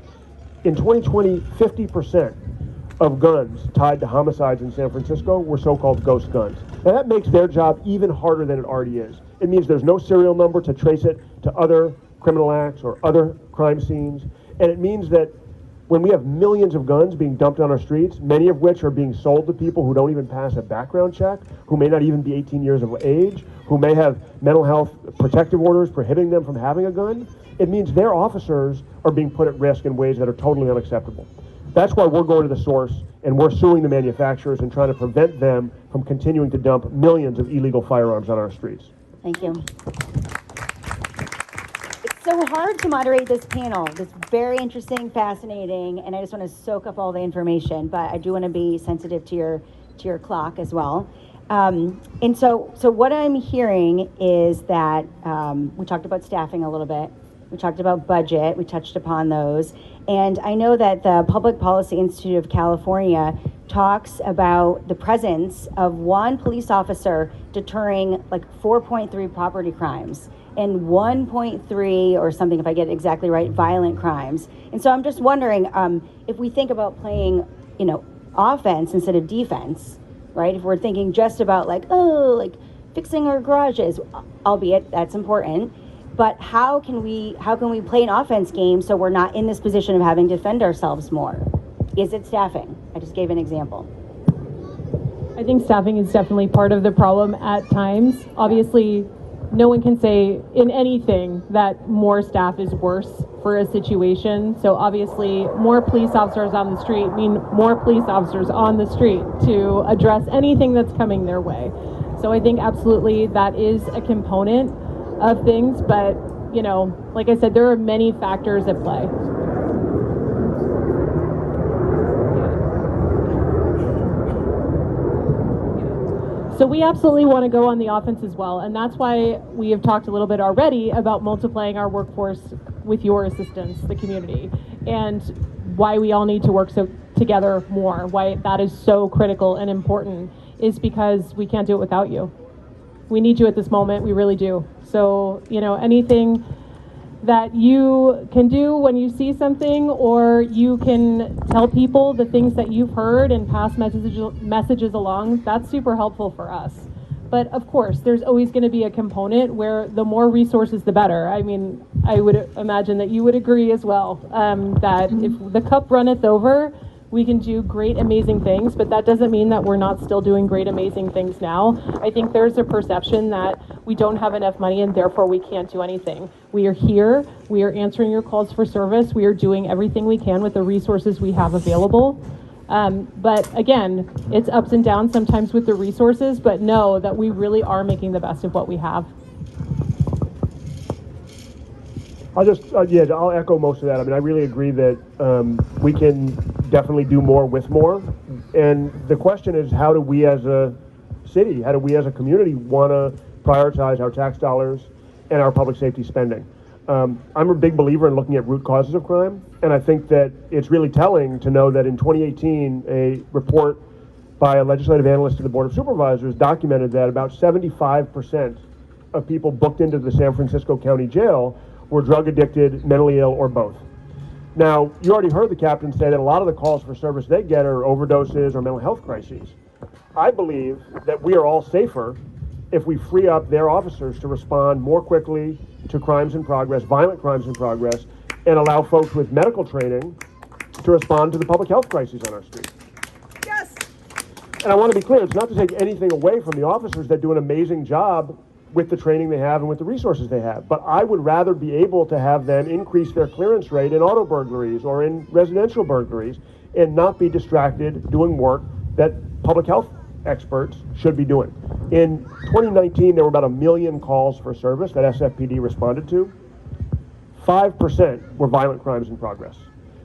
J: In 2020, 50% of guns tied to homicides in San Francisco were so-called ghost guns. Now that makes their job even harder than it already is. It means there's no serial number to trace it to other criminal acts or other crime scenes. And it means that when we have millions of guns being dumped on our streets, many of which are being sold to people who don't even pass a background check, who may not even be 18 years of age, who may have mental health protective orders prohibiting them from having a gun, it means their officers are being put at risk in ways that are totally unacceptable. That's why we're going to the source and we're suing the manufacturers and trying to prevent them from continuing to dump millions of illegal firearms on our streets.
G: Thank you. It's so hard to moderate this panel. It's very interesting, fascinating, and I just want to soak up all the information, but I do want to be sensitive to your clock as well. And so what I'm hearing is that we talked about staffing a little bit. We talked about budget. We touched upon those. And I know that the Public Policy Institute of California talks about the presence of one police officer deterring like 4.3 property crimes and 1.3 or something, if I get it exactly right, violent crimes. And so I'm just wondering if we think about playing, offense instead of defense, right? If we're thinking just about like fixing our garages, albeit that's important. But how can we play an offense game so we're not in this position of having to defend ourselves more? Is it staffing? I just gave an example.
H: I think staffing is definitely part of the problem at times. Obviously, no one can say in anything that more staff is worse for a situation. So obviously, more police officers on the street mean more police officers on the street to address anything that's coming their way. So I think absolutely that is a component of things, but like I said, there are many factors at play. So we absolutely want to go on the offense as well, and that's why we have talked a little bit already about multiplying our workforce with your assistance, the community, and why we all need to work together more, why that is so critical and important is because we can't do it without you. We need you at this moment, we really do. So, anything that you can do when you see something, or you can tell people the things that you've heard and pass messages along, that's super helpful for us. But of course, there's always going to be a component where the more resources, the better. I mean, I would imagine that you would agree as well, that if the cup runneth over, we can do great, amazing things, but that doesn't mean that we're not still doing great, amazing things now. I think there's a perception that we don't have enough money and therefore we can't do anything. We are here, we are answering your calls for service, we are doing everything we can with the resources we have available. But again, it's ups and downs sometimes with the resources, but know that we really are making the best of what we have.
J: I'll echo most of that. I mean, I really agree that we can definitely do more with more. And the question is, how do we as a city, how do we as a community want to prioritize our tax dollars and our public safety spending? I'm a big believer in looking at root causes of crime. And I think that it's really telling to know that in 2018, a report by a legislative analyst to the Board of Supervisors documented that about 75% of people booked into the San Francisco County Jail were drug addicted, mentally ill, or both. Now, you already heard the captain say that a lot of the calls for service they get are overdoses or mental health crises. I believe that we are all safer if we free up their officers to respond more quickly to crimes in progress, violent crimes in progress, and allow folks with medical training to respond to the public health crises on our streets.
E: Yes.
J: And I want to be clear, it's not to take anything away from the officers that do an amazing job with the training they have and with the resources they have. But I would rather be able to have them increase their clearance rate in auto burglaries or in residential burglaries and not be distracted doing work that public health experts should be doing. In 2019, there were about 1 million calls for service that SFPD responded to. 5% were violent crimes in progress.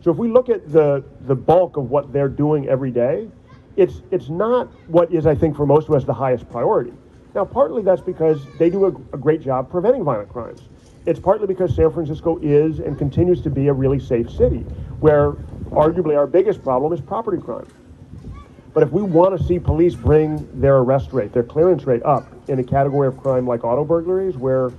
J: So if we look at the bulk of what they're doing every day, it's not what is, I think, for most of us, the highest priority. Now, partly that's because they do a great job preventing violent crimes. It's partly because San Francisco is and continues to be a really safe city, where arguably our biggest problem is property crime. But if we want to see police bring their arrest rate, their clearance rate up in a category of crime like auto burglaries, where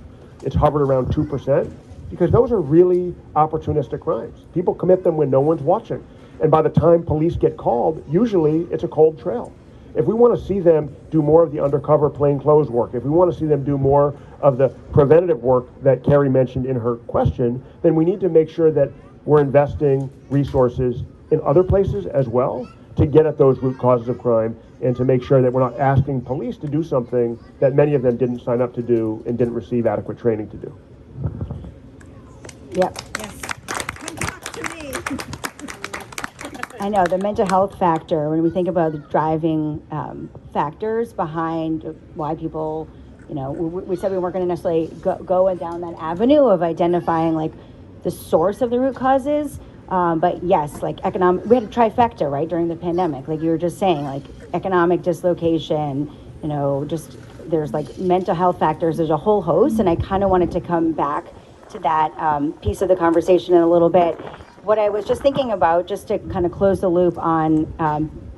J: it's hovered around 2%, because those are really opportunistic crimes. People commit them when no one's watching. And by the time police get called, usually it's a cold trail. If we want to see them do more of the undercover plainclothes work, if we want to see them do more of the preventative work that Carrie mentioned in her question, then we need to make sure that we're investing resources in other places as well to get at those root causes of crime and to make sure that we're not asking police to do something that many of them didn't sign up to do and didn't receive adequate training to do.
G: Yep. I know the mental health factor, when we think about the driving factors behind why people, we said we weren't going to necessarily go down that avenue of identifying like the source of the root causes. But yes, like economic, we had a trifecta, right, during the pandemic, like you were just saying, like economic dislocation, just there's like mental health factors, there's a whole host. And I kind of wanted to come back to that piece of the conversation in a little bit. What I was just thinking about, just to kind of close the loop on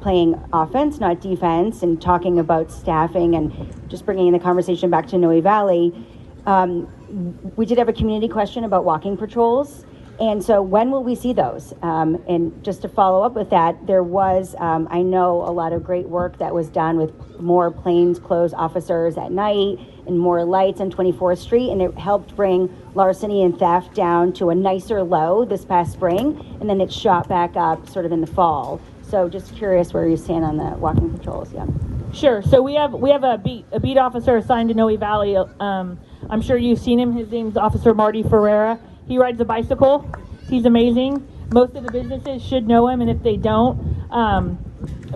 G: playing offense, not defense, and talking about staffing and just bringing the conversation back to Noe Valley, we did have a community question about walking patrols. And so when will we see those? And just to follow up with that, there was, I know, a lot of great work that was done with more plainclothes officers at night and more lights on 24th Street, and it helped bring larceny and theft down to a nicer low this past spring, and then it shot back up sort of in the fall. So just curious where you stand on the walking patrols. Yeah.
I: Sure. So we have a beat officer assigned to Noe Valley. I'm sure you've seen him. His name's Officer Marty Ferreira. He rides a bicycle. He's amazing. Most of the businesses should know him, and if they don't,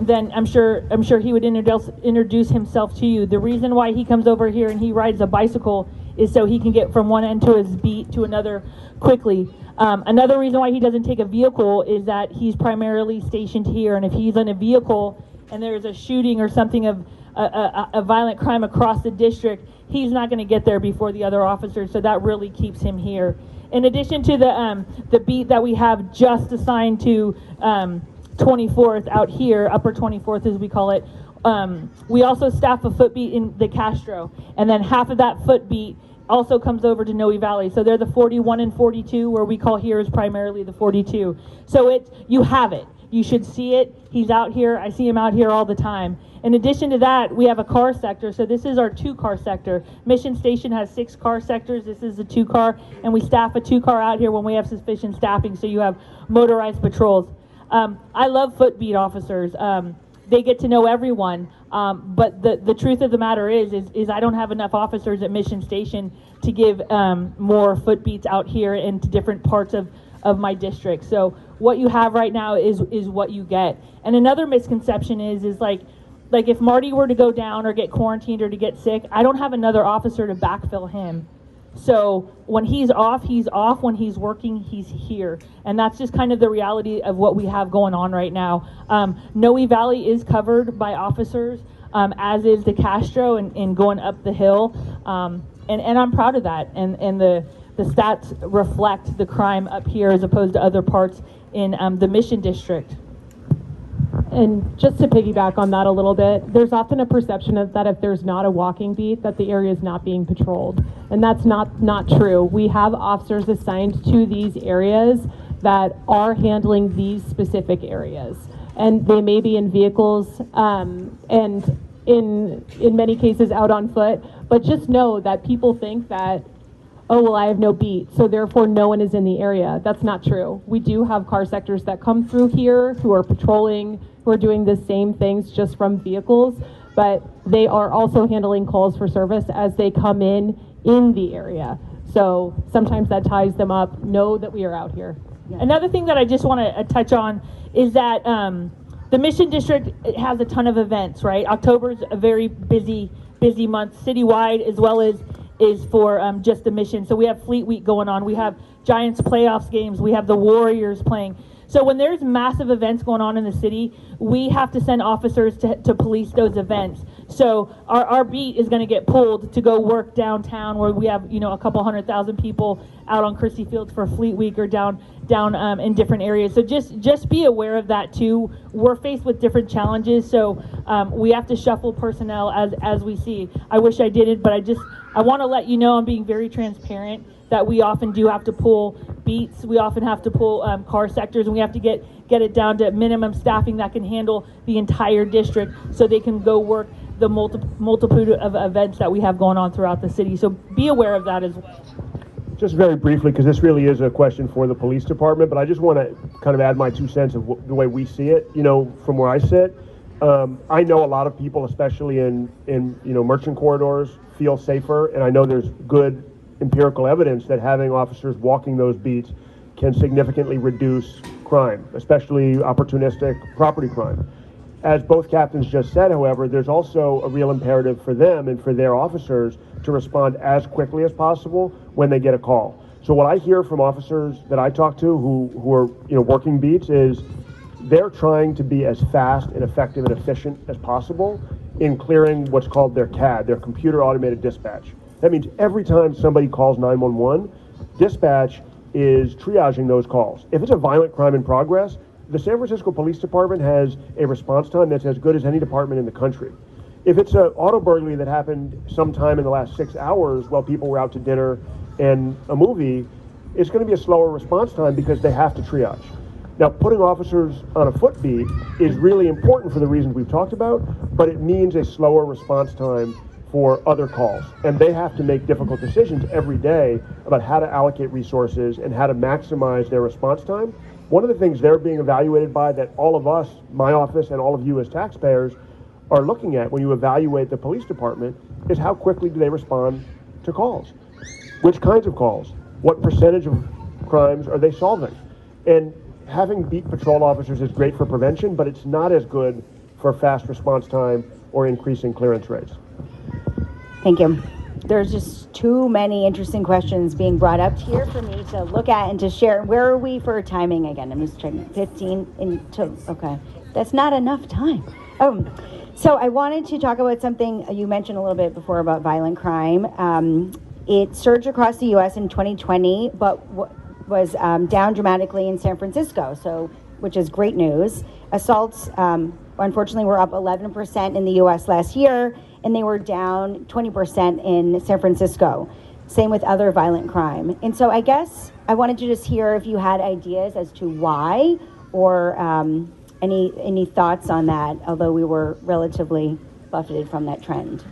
I: then I'm sure he would introduce himself to you. The reason why he comes over here and he rides a bicycle is so he can get from one end to his beat to another quickly. Another reason why he doesn't take a vehicle is that he's primarily stationed here, and if he's in a vehicle and there's a shooting or something of a violent crime across the district, he's not going to get there before the other officers, so that really keeps him here. In addition to the beat that we have just assigned to 24th out here, Upper 24th as we call it, we also staff a foot beat in the Castro, and then half of that foot beat also comes over to Noe Valley. So they're the 41 and 42, where we call here is primarily the 42. So you have it. You should see it. He's out here. I see him out here all the time. In addition to that, we have a car sector. So this is our 2-car sector. Mission Station has 6 car sectors. This is a 2-car, and we staff a 2-car out here when we have sufficient staffing, so you have motorized patrols. I love foot beat officers. They get to know everyone, but the truth of the matter is I don't have enough officers at Mission Station to give more foot beats out here into different parts of my district. So what you have right now is what you get. And another misconception is like if Marty were to go down or get quarantined or to get sick, I don't have another officer to backfill him. So when he's off, he's off. When he's working, he's here. And that's just kind of the reality of what we have going on right now. Noe Valley is covered by officers, as is the Castro and going up the hill. And I'm proud of that. And the stats reflect the crime up here as opposed to other parts in the Mission District.
H: And just to piggyback on that a little bit, there's often a perception that if there's not a walking beat, that the area is not being patrolled. And that's not true. We have officers assigned to these areas that are handling these specific areas. And they may be in vehicles and in many cases out on foot, but just know that people think that, oh, well, I have no beat, so therefore no one is in the area. That's not true. We do have car sectors that come through here who are patrolling, who are doing the same things just from vehicles, but they are also handling calls for service as they come in the area. So sometimes that ties them up. Know that we are out here.
I: Yeah. Another thing that I just want to touch on is that the Mission District has a ton of events, right? October is a very busy month citywide, as well as is for just the Mission. So we have Fleet Week going on. We have Giants playoffs games. We have the Warriors playing. So when there's massive events going on in the city, we have to send officers to police those events. So our beat is going to get pulled to go work downtown, where we have, you know, a couple 100,000 people out on Christie Fields for Fleet Week, or down in different areas. So just be aware of that too. We're faced with different challenges, so we have to shuffle personnel as we see. I wish I didn't, but I want to let you know I'm being very transparent that we often do have to pull beats. We often have to pull car sectors, and we have to get it down to minimum staffing that can handle the entire district, so they can go work the multitude of events that we have going on throughout the city. So be aware of that as well.
J: Just very briefly, because this really is a question for the police department, but I just want to kind of add my 2 cents of the way we see it. You know, from where I sit, I know a lot of people, especially in you know, merchant corridors, feel safer, and I know there's good empirical evidence that having officers walking those beats can significantly reduce crime, especially opportunistic property crime. As both captains just said, however, there's also a real imperative for them and for their officers to respond as quickly as possible when they get a call. So what I hear from officers that I talk to who are, you know, working beats is they're trying to be as fast and effective and efficient as possible in clearing what's called their CAD, their computer automated dispatch. That means every time somebody calls 911, dispatch is triaging those calls. If it's a violent crime in progress, the San Francisco Police Department has a response time that's as good as any department in the country. If it's an auto burglary that happened sometime in the last 6 hours while people were out to dinner and a movie, it's going to be a slower response time because they have to triage. Now, putting officers on a foot beat is really important for the reasons we've talked about, but it means a slower response time for other calls. And they have to make difficult decisions every day about how to allocate resources and how to maximize their response time. One of the things they're being evaluated by, that all of us, my office, and all of you as taxpayers are looking at when you evaluate the police department, is how quickly do they respond to calls? Which kinds of calls? What percentage of crimes are they solving? And having beat patrol officers is great for prevention, but it's not as good for fast response time or increasing clearance rates.
G: Thank you. There's just too many interesting questions being brought up here for me to look at and to share. Where are we for timing again? I'm just checking. 15 into, okay. That's not enough time. So I wanted to talk about something you mentioned a little bit before about violent crime. It surged across the U.S. in 2020, but was down dramatically in San Francisco, so which is great news. Assaults, unfortunately, were up 11% in the U.S. last year, and they were down 20% in San Francisco. Same with other violent crime. And so I guess I wanted to just hear if you had ideas as to why, or any thoughts on that, although we were relatively buffeted from that trend.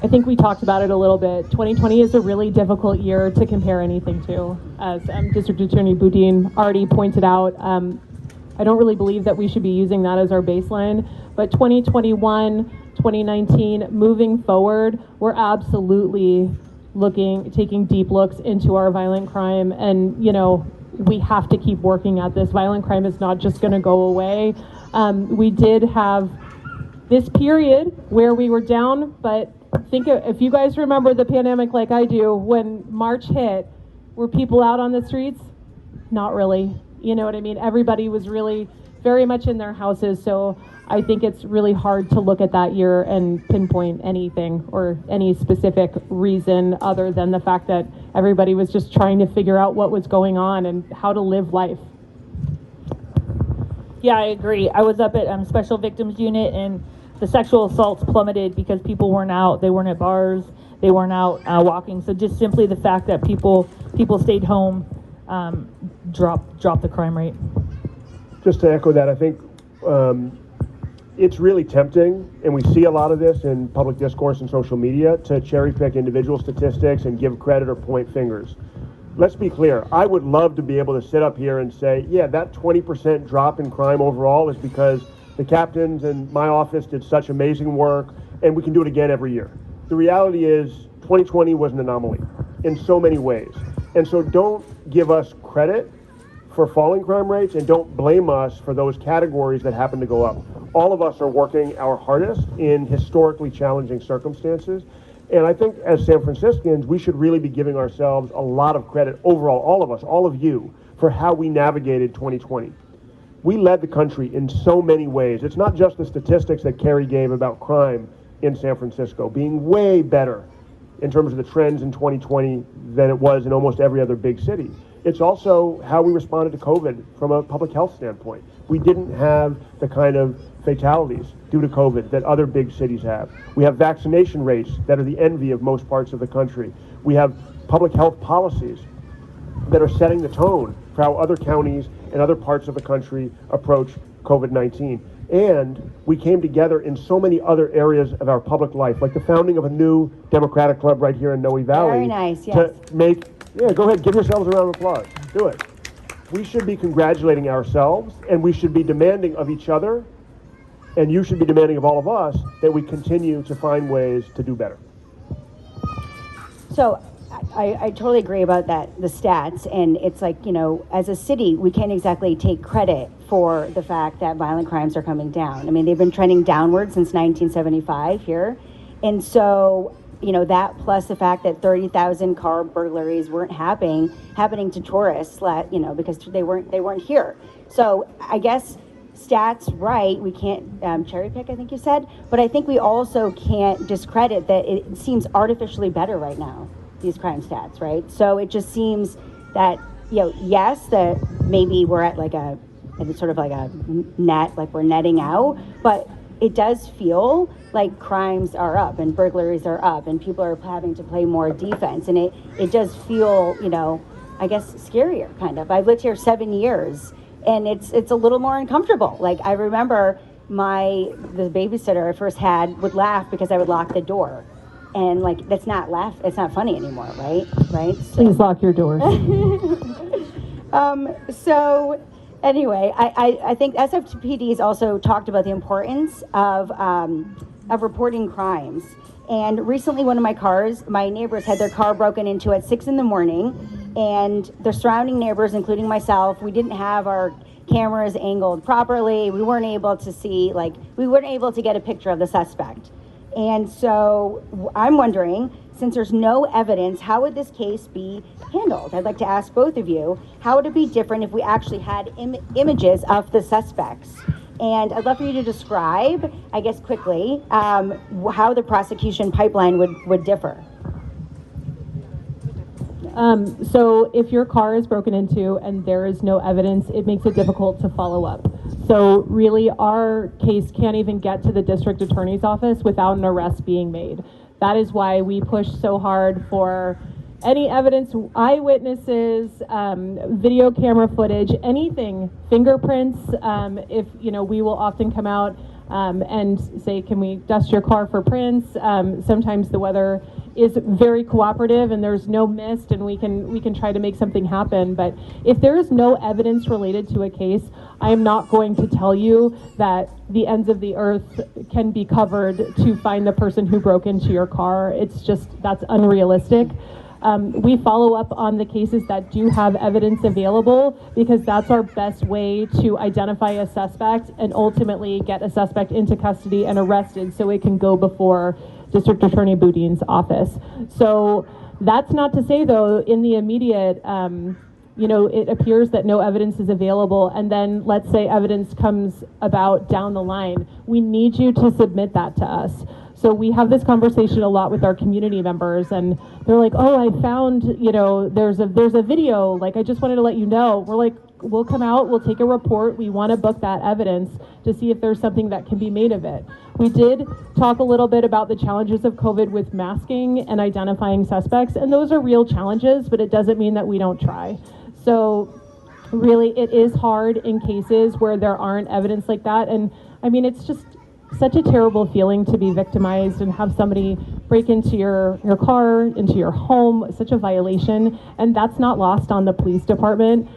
H: I think we talked about it a little bit. 2020 is a really difficult year to compare anything to. As District Attorney Boudin already pointed out, I don't really believe that we should be using that as our baseline, but 2021, 2019, moving forward, we're absolutely taking deep looks into our violent crime, and we have to keep working at this. Violent crime is not just going to go away. We did have this period where we were down, but if you guys remember the pandemic like I do, when March hit, were people out on the streets? Not really. You know what I mean? Everybody was really very much in their houses, so I think it's really hard to look at that year and pinpoint anything or any specific reason other than the fact that everybody was just trying to figure out what was going on and how to live life.
I: Yeah, I agree. I was up at Special Victims Unit, and the sexual assaults plummeted because people weren't out. They weren't at bars. They weren't out walking. So just simply the fact that people stayed home dropped the crime rate.
J: Just to echo that, I think it's really tempting, and we see a lot of this in public discourse and social media, to cherry pick individual statistics and give credit or point fingers. Let's be clear. I would love to be able to sit up here and say, yeah, that 20% drop in crime overall is because the captains and my office did such amazing work, and we can do it again every year. The reality is 2020 was an anomaly in so many ways. And so don't give us credit for falling crime rates, and don't blame us for those categories that happen to go up. All of us are working our hardest in historically challenging circumstances. And I think as San Franciscans, we should really be giving ourselves a lot of credit overall, all of us, all of you, for how we navigated 2020. We led the country in so many ways. It's not just the statistics that Carrie gave about crime in San Francisco being way better in terms of the trends in 2020 than it was in almost every other big city. It's also how we responded to COVID from a public health standpoint. We didn't have the kind of fatalities due to COVID that other big cities have. We have vaccination rates that are the envy of most parts of the country. We have public health policies that are setting the tone for how other counties and other parts of the country approach COVID-19. And we came together in so many other areas of our public life, like the founding of a new Democratic Club right here in Noe Valley.
G: Very nice, yes.
J: To make, yeah, go ahead, give yourselves a round of applause. Do it. We should be congratulating ourselves, and we should be demanding of each other, and you should be demanding of all of us that we continue to find ways to do better.
G: So I totally agree about that, the stats, and it's like, you know, as a city, we can't exactly take credit for the fact that violent crimes are coming down. I mean, they've been trending downward since 1975 here. And so, you know, that plus the fact that 30,000 car burglaries weren't happening to tourists, you know, because they weren't here. So I guess stats, right, we can't cherry pick, I think you said, but I think we also can't discredit that it seems artificially better right now, these crime stats, right? So it just seems that, you know, yes, that maybe we're at like sort of like a net, like we're netting out, but it does feel like crimes are up and burglaries are up and people are having to play more defense, and it does feel, you know, I guess scarier kind of. I've lived here 7 years, and it's a little more uncomfortable. Like I remember the babysitter I first had would laugh because I would lock the door. And like, it's not funny anymore, right? Right? So,
H: Please lock your doors.
G: So anyway, I think SFPD's also talked about the importance of reporting crimes. And recently one of my neighbors had their car broken into at 6 a.m, and the surrounding neighbors, including myself, we didn't have our cameras angled properly. We weren't able to get a picture of the suspect. And so I'm wondering, since there's no evidence, how would this case be handled? I'd like to ask both of you, how would it be different if we actually had images of the suspects? And I'd love for you to describe, I guess quickly, how the prosecution pipeline would differ.
H: So if your car is broken into and there is no evidence, it makes it difficult to follow up. So really our case can't even get to the district attorney's office without an arrest being made. That is why we push so hard for any evidence, eyewitnesses, video camera footage, anything, fingerprints. If, you know, we will often come out and say, can we dust your car for prints? Sometimes the weather is very cooperative and there's no mist, and we can try to make something happen. But if there is no evidence related to a case, I am not going to tell you that the ends of the earth can be covered to find the person who broke into your car. It's just, that's unrealistic. We follow up on the cases that do have evidence available, because that's our best way to identify a suspect and ultimately get a suspect into custody and arrested so it can go before District Attorney Boudin's office. So that's not to say, though, in the immediate, you know, it appears that no evidence is available, and then let's say evidence comes about down the line. We need you to submit that to us. So we have this conversation a lot with our community members, and they're like, oh, I found, you know, there's a video, like, I just wanted to let you know. We're like, we'll come out, we'll take a report. We want to book that evidence to see if there's something that can be made of it. We did talk a little bit about the challenges of COVID with masking and identifying suspects, and those are real challenges, but it doesn't mean that we don't try. So really, it is hard in cases where there aren't evidence like that. And I mean, it's just such a terrible feeling to be victimized and have somebody break into your car, into your home, such a violation. And that's not lost on the police department.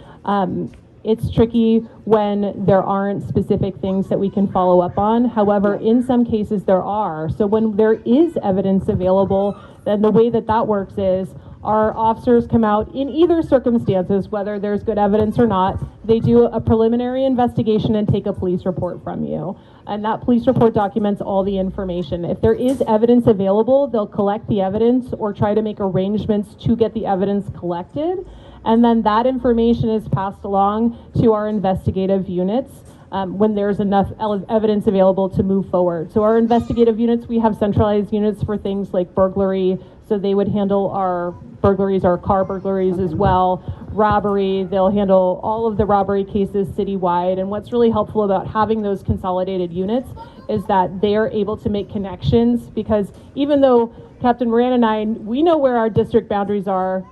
H: It's tricky when there aren't specific things that we can follow up on. However, in some cases there are. So when there is evidence available, then the way that works is our officers come out in either circumstances, whether there's good evidence or not. They do a preliminary investigation and take a police report from you. And that police report documents all the information. If there is evidence available, they'll collect the evidence or try to make arrangements to get the evidence collected. And then that information is passed along to our investigative units when there's enough evidence available to move forward. So our investigative units, we have centralized units for things like burglary, so they would handle our burglaries, our car burglaries as well. Robbery, they'll handle all of the robbery cases citywide. And what's really helpful about having those consolidated units is that they are able to make connections, because even though Captain Moran and I, we know where our district boundaries are,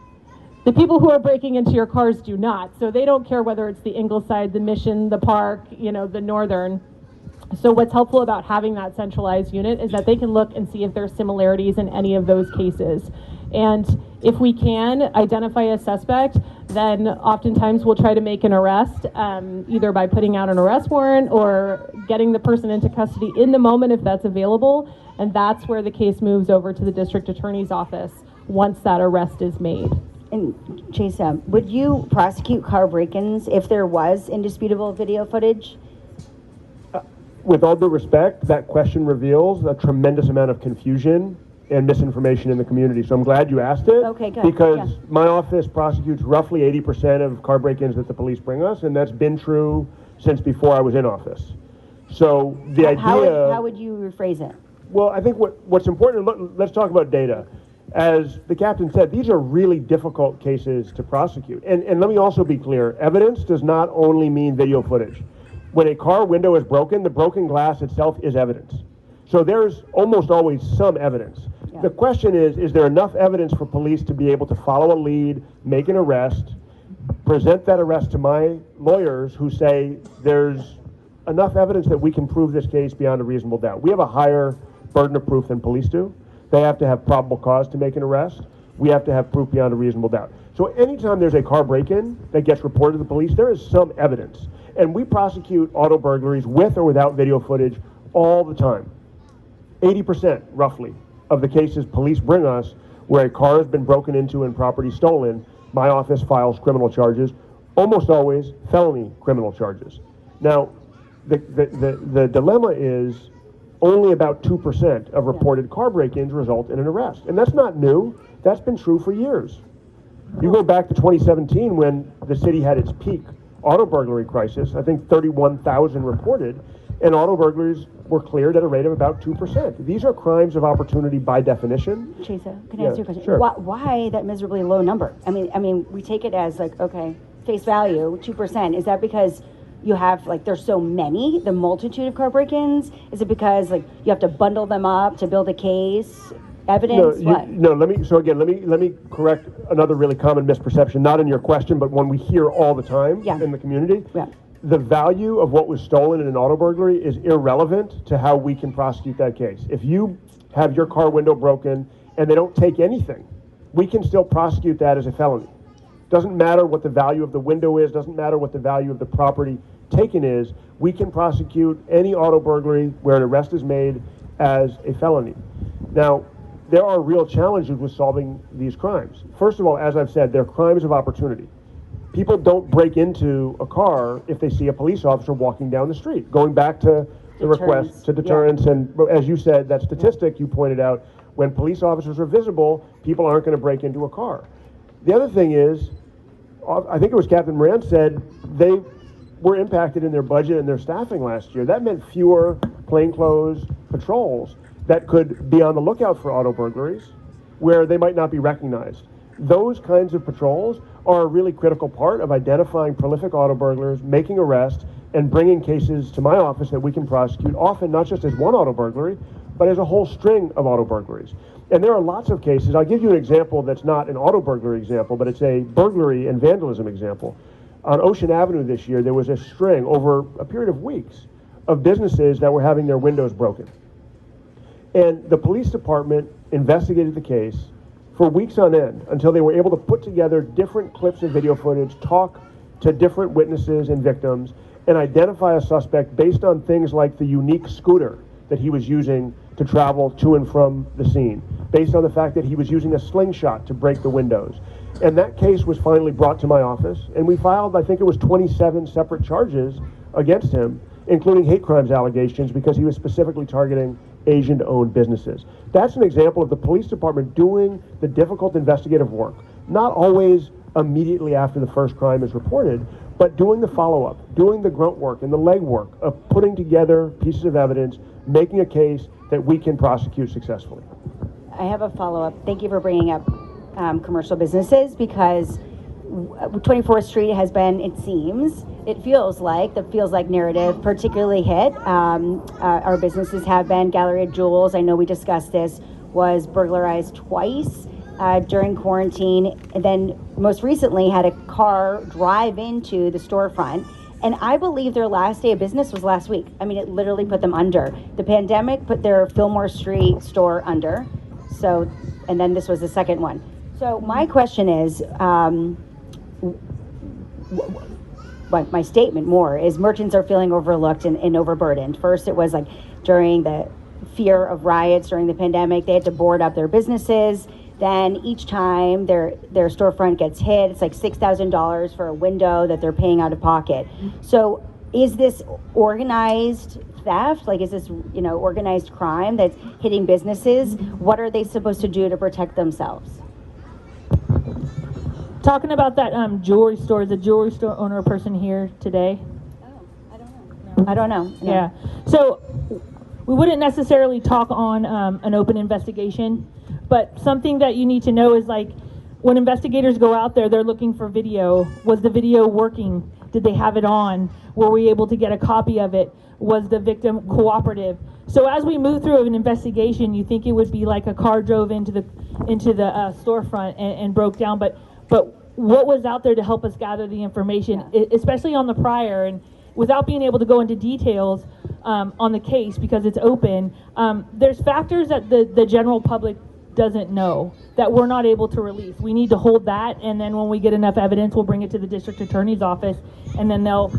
H: the people who are breaking into your cars do not. So they don't care whether it's the Ingleside, the Mission, the Park, you know, the Northern. So what's helpful about having that centralized unit is that they can look and see if there's similarities in any of those cases. And if we can identify a suspect, then oftentimes we'll try to make an arrest, either by putting out an arrest warrant or getting the person into custody in the moment if that's available. And that's where the case moves over to the district attorney's office once that arrest is made.
G: And Chesa, would you prosecute car break-ins if there was indisputable video footage?
J: With all due respect, that question reveals a tremendous amount of confusion and misinformation in the community. So I'm glad you asked it.
G: Okay, good.
J: Because
G: Yeah.
J: my office prosecutes roughly 80% of car break-ins that the police bring us, and that's been true since before I was in office. So the idea...
G: How would you rephrase it?
J: Well, I think what's important, let's talk about data. As the captain said, these are really difficult cases to prosecute. And let me also be clear, evidence does not only mean video footage. When a car window is broken, the broken glass itself is evidence. So there's almost always some evidence.
G: Yeah.
J: The question is there enough evidence for police to be able to follow a lead, make an arrest, present that arrest to my lawyers who say there's enough evidence that we can prove this case beyond a reasonable doubt. We have a higher burden of proof than police do. They have to have probable cause to make an arrest. We have to have proof beyond a reasonable doubt. So anytime there's a car break-in that gets reported to the police, there is some evidence. And we prosecute auto burglaries with or without video footage all the time. 80% roughly of the cases police bring us where a car has been broken into and property stolen, my office files criminal charges, almost always felony criminal charges. Now, the dilemma is only about 2% of reported car break-ins result in an arrest. And that's not new. That's been true for years. You go back to 2017 when the city had its peak auto burglary crisis, I think 31,000 reported, and auto burglaries were cleared at a rate of about 2%. These are crimes of opportunity by definition.
G: Chesa, can I ask you a question?
J: Sure.
G: Why that miserably low number? I mean, we take it as like, okay, face value, 2%. Is that because you have, like, there's so many, the multitude of car break-ins? Is it because, like, you have to bundle them up to build a case? Evidence? What?
J: Let me correct another really common misperception, not in your question, but one we hear all the time in the community.
G: Yeah.
J: The value of what was stolen in an auto burglary is irrelevant to how we can prosecute that case. If you have your car window broken and they don't take anything, we can still prosecute that as a felony. Doesn't matter what the value of the window is, doesn't matter what the value of the property taken is, we can prosecute any auto burglary where an arrest is made as a felony. Now, there are real challenges with solving these crimes. First of all, as I've said, they're crimes of opportunity. People don't break into a car if they see a police officer walking down the street. Going back to the request to deterrence, and as you said, that statistic you pointed out, when police officers are visible, people aren't going to break into a car. The other thing is, I think it was Captain Moran said, they were impacted in their budget and their staffing last year. That meant fewer plainclothes patrols that could be on the lookout for auto burglaries where they might not be recognized. Those kinds of patrols are a really critical part of identifying prolific auto burglars, making arrests, and bringing cases to my office that we can prosecute, often not just as one auto burglary, but as a whole string of auto burglaries. And there are lots of cases. I'll give you an example that's not an auto burglary example, but it's a burglary and vandalism example. On Ocean Avenue this year, there was a string over a period of weeks of businesses that were having their windows broken. And the police department investigated the case for weeks on end until they were able to put together different clips of video footage, talk to different witnesses and victims, and identify a suspect based on things like the unique scooter that he was using to travel to and from the scene, based on the fact that he was using a slingshot to break the windows. And that case was finally brought to my office, and we filed, I think it was 27 separate charges against him, including hate crimes allegations, because he was specifically targeting Asian-owned businesses. That's an example of the police department doing the difficult investigative work, not always immediately after the first crime is reported, but doing the follow-up, doing the grunt work and the leg work of putting together pieces of evidence, making a case that we can prosecute successfully.
G: I have a follow-up. Thank you for bringing up commercial businesses, because 24th Street has been, it feels like, the feels like narrative particularly hit. Our businesses have been. Gallery of Jewels, I know we discussed this, was burglarized twice during quarantine, and then most recently had a car drive into the storefront. And I believe their last day of business was last week. I mean, it literally put them under. The pandemic put their Fillmore Street store under. So, and then this was the second one. So my question is, my statement more is merchants are feeling overlooked and overburdened. First, it was like during the fear of riots during the pandemic, they had to board up their businesses. Then each time their storefront gets hit, it's like $6,000 for a window that they're paying out of pocket. So is this organized theft? Like, is this, organized crime that's hitting businesses? What are they supposed to do to protect themselves?
I: Talking about that jewelry store, is the jewelry store owner person here today?
G: Oh, I don't know. No.
I: Yeah. So we wouldn't necessarily talk on an open investigation, but something that you need to know is, like, when investigators go out there, they're looking for video. Was the video working? Did they have it on? Were we able to get a copy of it? Was the victim cooperative? So as we move through an investigation, you think it would be like a car drove into the storefront and broke down, but what was out there to help us gather the information, especially on the prior, and without being able to go into details on the case because it's open, there's factors that the general public doesn't know that we're not able to release. We need to hold that, and then when we get enough evidence, we'll bring it to the district attorney's office, and then they'll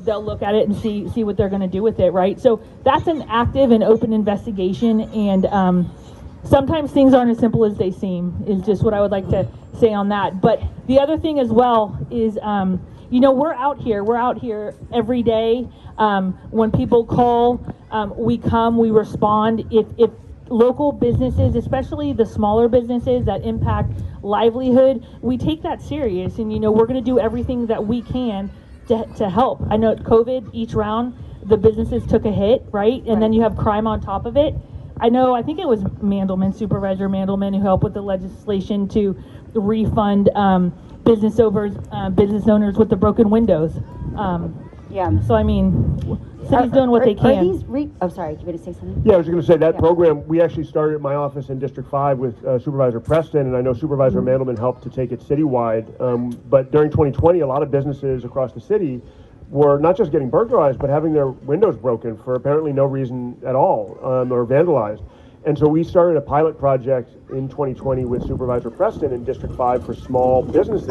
I: look at it and see what they're going to do with it, right? So that's an active and open investigation, and sometimes things aren't as simple as they seem, is just what I would like to say on that. But the other thing as well is, we're out here every day. When people call, we come, we respond. If local businesses, especially the smaller businesses that impact livelihood, we take that serious, and we're going to do everything that we can to help. I know COVID, each round, the businesses took a hit, right? And then you have crime on top of it. I think it was Supervisor Mandelman, who helped with the legislation to refund business owners with the broken windows. So city's doing what they can.
G: Sorry, you going to say something?
J: Yeah, I was going to say that program, we actually started at my office in District 5 with Supervisor Preston, and I know Supervisor Mandelman helped to take it citywide. But during 2020, a lot of businesses across the city were not just getting burglarized, but having their windows broken for apparently no reason at all, or vandalized. And so we started a pilot project in 2020 with Supervisor Preston in District 5 for small businesses,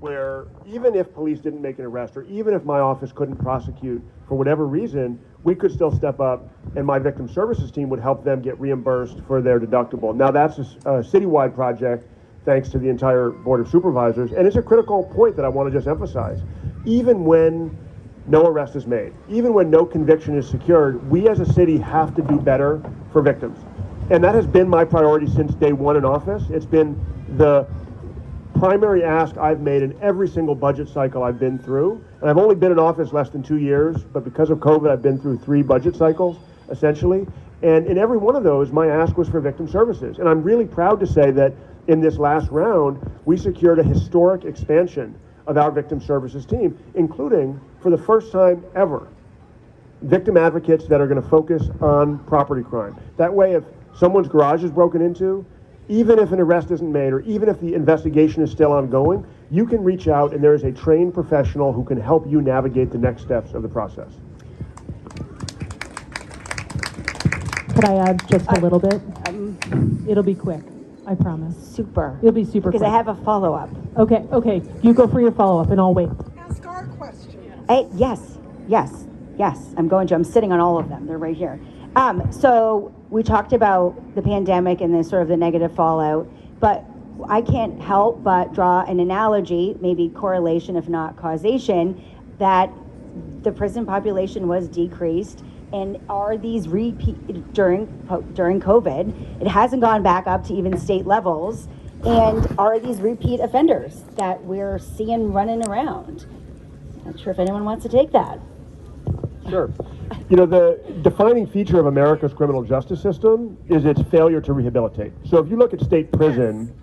J: where even if police didn't make an arrest, or even if my office couldn't prosecute for whatever reason, we could still step up, and my victim services team would help them get reimbursed for their deductible. Now that's a citywide project, thanks to the entire Board of Supervisors, and it's a critical point that I want to just emphasize. Even when no arrest is made, even when no conviction is secured, we as a city have to do better for victims. And that has been my priority since day one in office. It's been the primary ask I've made in every single budget cycle I've been through. And I've only been in office less than 2 years, but because of COVID, I've been through 3 budget cycles, essentially. And in every one of those, my ask was for victim services. And I'm really proud to say that in this last round, we secured a historic expansion of our victim services team, including, for the first time ever, victim advocates that are going to focus on property crime. That way, if someone's garage is broken into, even if an arrest isn't made, or even if the investigation is still ongoing, you can reach out, and there is a trained professional who can help you navigate the next steps of the process.
H: Could I add just a little bit? It'll be quick, I promise.
G: Super.
H: It'll be super
G: Because
H: quick.
G: I have a follow-up.
H: Okay. You go for your follow-up, and I'll wait.
E: Ask our question.
G: Yes. I'm sitting on all of them. They're right here. So we talked about the pandemic and the sort of the negative fallout, but I can't help but draw an analogy, maybe correlation if not causation, that the prison population was decreased And are these repeat during COVID? It hasn't gone back up to even state levels. And are these repeat offenders that we're seeing running around? Not sure if anyone wants to take that.
J: Sure. You know, the defining feature of America's criminal justice system is its failure to rehabilitate. So if you look at state prison,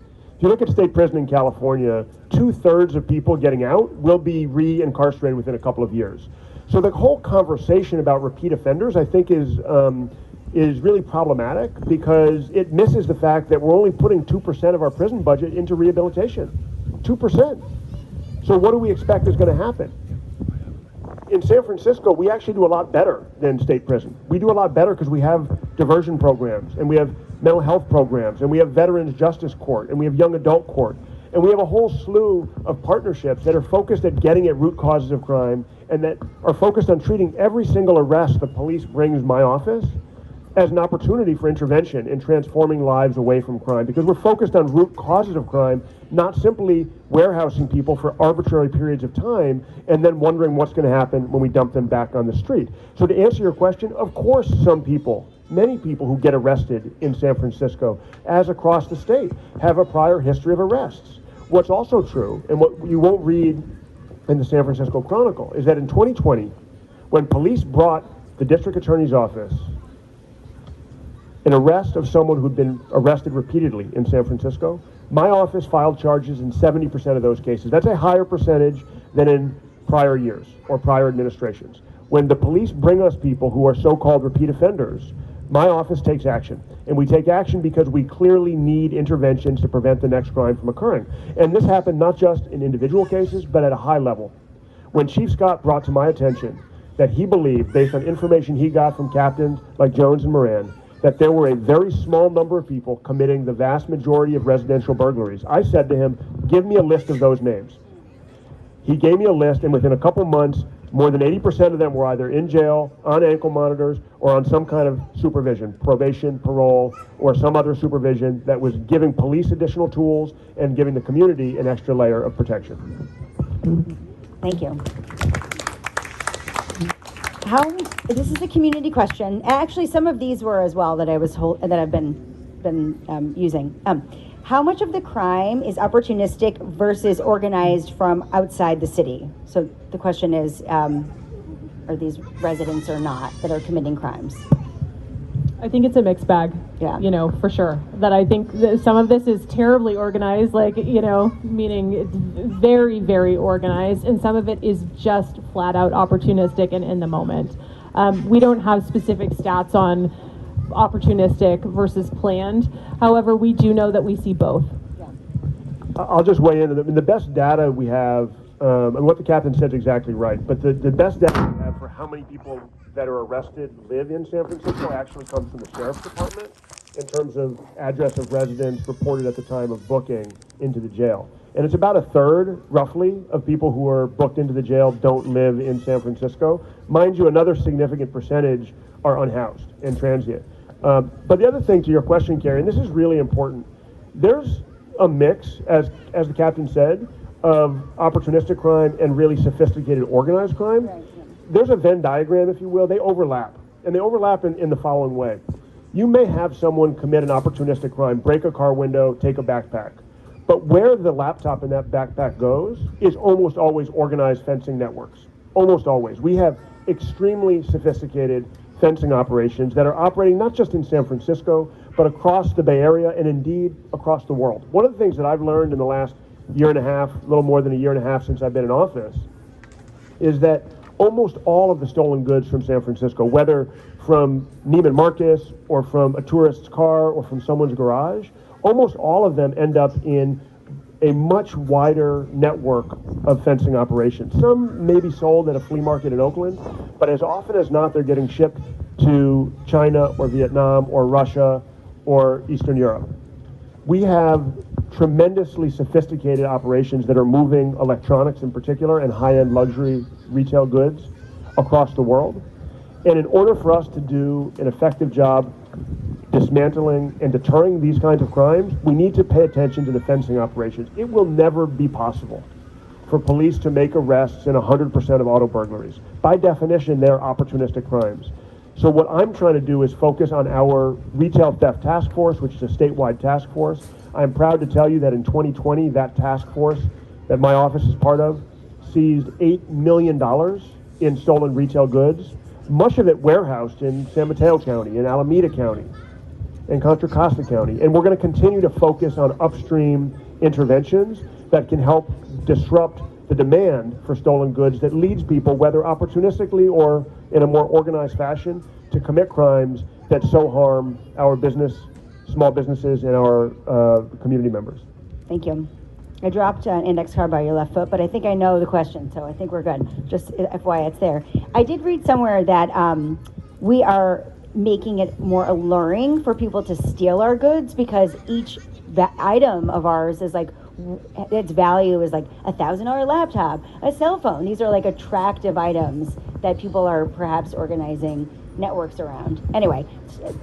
J: in California, 2/3 of people getting out will be re-incarcerated within a couple of years. So the whole conversation about repeat offenders, I think, is really problematic because it misses the fact that we're only putting 2% of our prison budget into rehabilitation. 2%. So what do we expect is going to happen? In San Francisco, we actually do a lot better than state prison. We do a lot better because we have diversion programs, and we have mental health programs, and we have Veterans Justice Court, and we have Young Adult Court, and we have a whole slew of partnerships that are focused at getting at root causes of crime and that are focused on treating every single arrest the police brings my office as an opportunity for intervention in transforming lives away from crime, because we're focused on root causes of crime, not simply warehousing people for arbitrary periods of time and then wondering what's going to happen when we dump them back on the street. So to answer your question, of course some people, many people who get arrested in San Francisco, as across the state, have a prior history of arrests. What's also true, and what you won't read in the San Francisco Chronicle, is that in 2020, when police brought the district attorney's office an arrest of someone who'd been arrested repeatedly in San Francisco, my office filed charges in 70% of those cases. That's a higher percentage than in prior years or prior administrations. When the police bring us people who are so-called repeat offenders, my office takes action. And we take action because we clearly need interventions to prevent the next crime from occurring. And this happened not just in individual cases, but at a high level. When Chief Scott brought to my attention that he believed, based on information he got from captains like Jones and Moran, that there were a very small number of people committing the vast majority of residential burglaries, I said to him, give me a list of those names. He gave me a list, and within a couple months, more than 80% of them were either in jail, on ankle monitors, or on some kind of supervision, probation, parole, or some other supervision that was giving police additional tools and giving the community an extra layer of protection.
G: Thank you. This is a community question. Actually, some of these were as well that I've been using. How much of the crime is opportunistic versus organized from outside the city? So the question is, are these residents or not that are committing crimes?
H: I think it's a mixed bag.
G: Yeah.
H: You know, for sure. That I think that some of this is terribly organized, like, you know, meaning it's very, very organized, and some of it is just flat out opportunistic and in the moment. We don't have specific stats on opportunistic versus planned. However, we do know that we see both.
G: Yeah.
J: I'll just weigh in. The best data we have, and what the captain said is exactly right, but the best data we have for how many people that are arrested live in San Francisco actually comes from the sheriff's department in terms of address of residence reported at the time of booking into the jail. And it's about a third, roughly, of people who are booked into the jail don't live in San Francisco. Mind you, another significant percentage are unhoused and transient. But the other thing to your question, Carrie, and this is really important, there's a mix, as the captain said, of opportunistic crime and really sophisticated organized crime.
G: Right.
J: There's a Venn diagram, if you will. They overlap, and they overlap in the following way. You may have someone commit an opportunistic crime, break a car window, take a backpack. But where the laptop in that backpack goes is almost always organized fencing networks. Almost always. We have extremely sophisticated fencing operations that are operating not just in San Francisco, but across the Bay Area and indeed across the world. One of the things that I've learned in the last year and a half, a little more than a year and a half since I've been in office, is that almost all of the stolen goods from San Francisco, whether from Neiman Marcus or from a tourist's car or from someone's garage, almost all of them end up in a much wider network of fencing operations. Some may be sold at a flea market in Oakland, but as often as not, they're getting shipped to China or Vietnam or Russia or Eastern Europe. We have tremendously sophisticated operations that are moving electronics in particular and high-end luxury retail goods across the world. And in order for us to do an effective job dismantling and deterring these kinds of crimes, we need to pay attention to the fencing operations. It will never be possible for police to make arrests in 100% of auto burglaries. By definition, they're opportunistic crimes. So what I'm trying to do is focus on our retail theft task force, which is a statewide task force. I'm proud to tell you that in 2020, that task force that my office is part of seized $8 million in stolen retail goods, much of it warehoused in San Mateo County, in Alameda County, in Contra Costa County. And we're going to continue to focus on upstream interventions that can help disrupt the demand for stolen goods that leads people, whether opportunistically or in a more organized fashion, to commit crimes that so harm our small businesses, and our community members.
G: Thank you. I dropped an index card by your left foot, but I think I know the question, so I think we're good. Just FYI, it's there. I did read somewhere that we are making it more alluring for people to steal our goods because each item of ours is like, its value is like $1,000 laptop, a cell phone. These are like attractive items that people are perhaps organizing networks around. Anyway,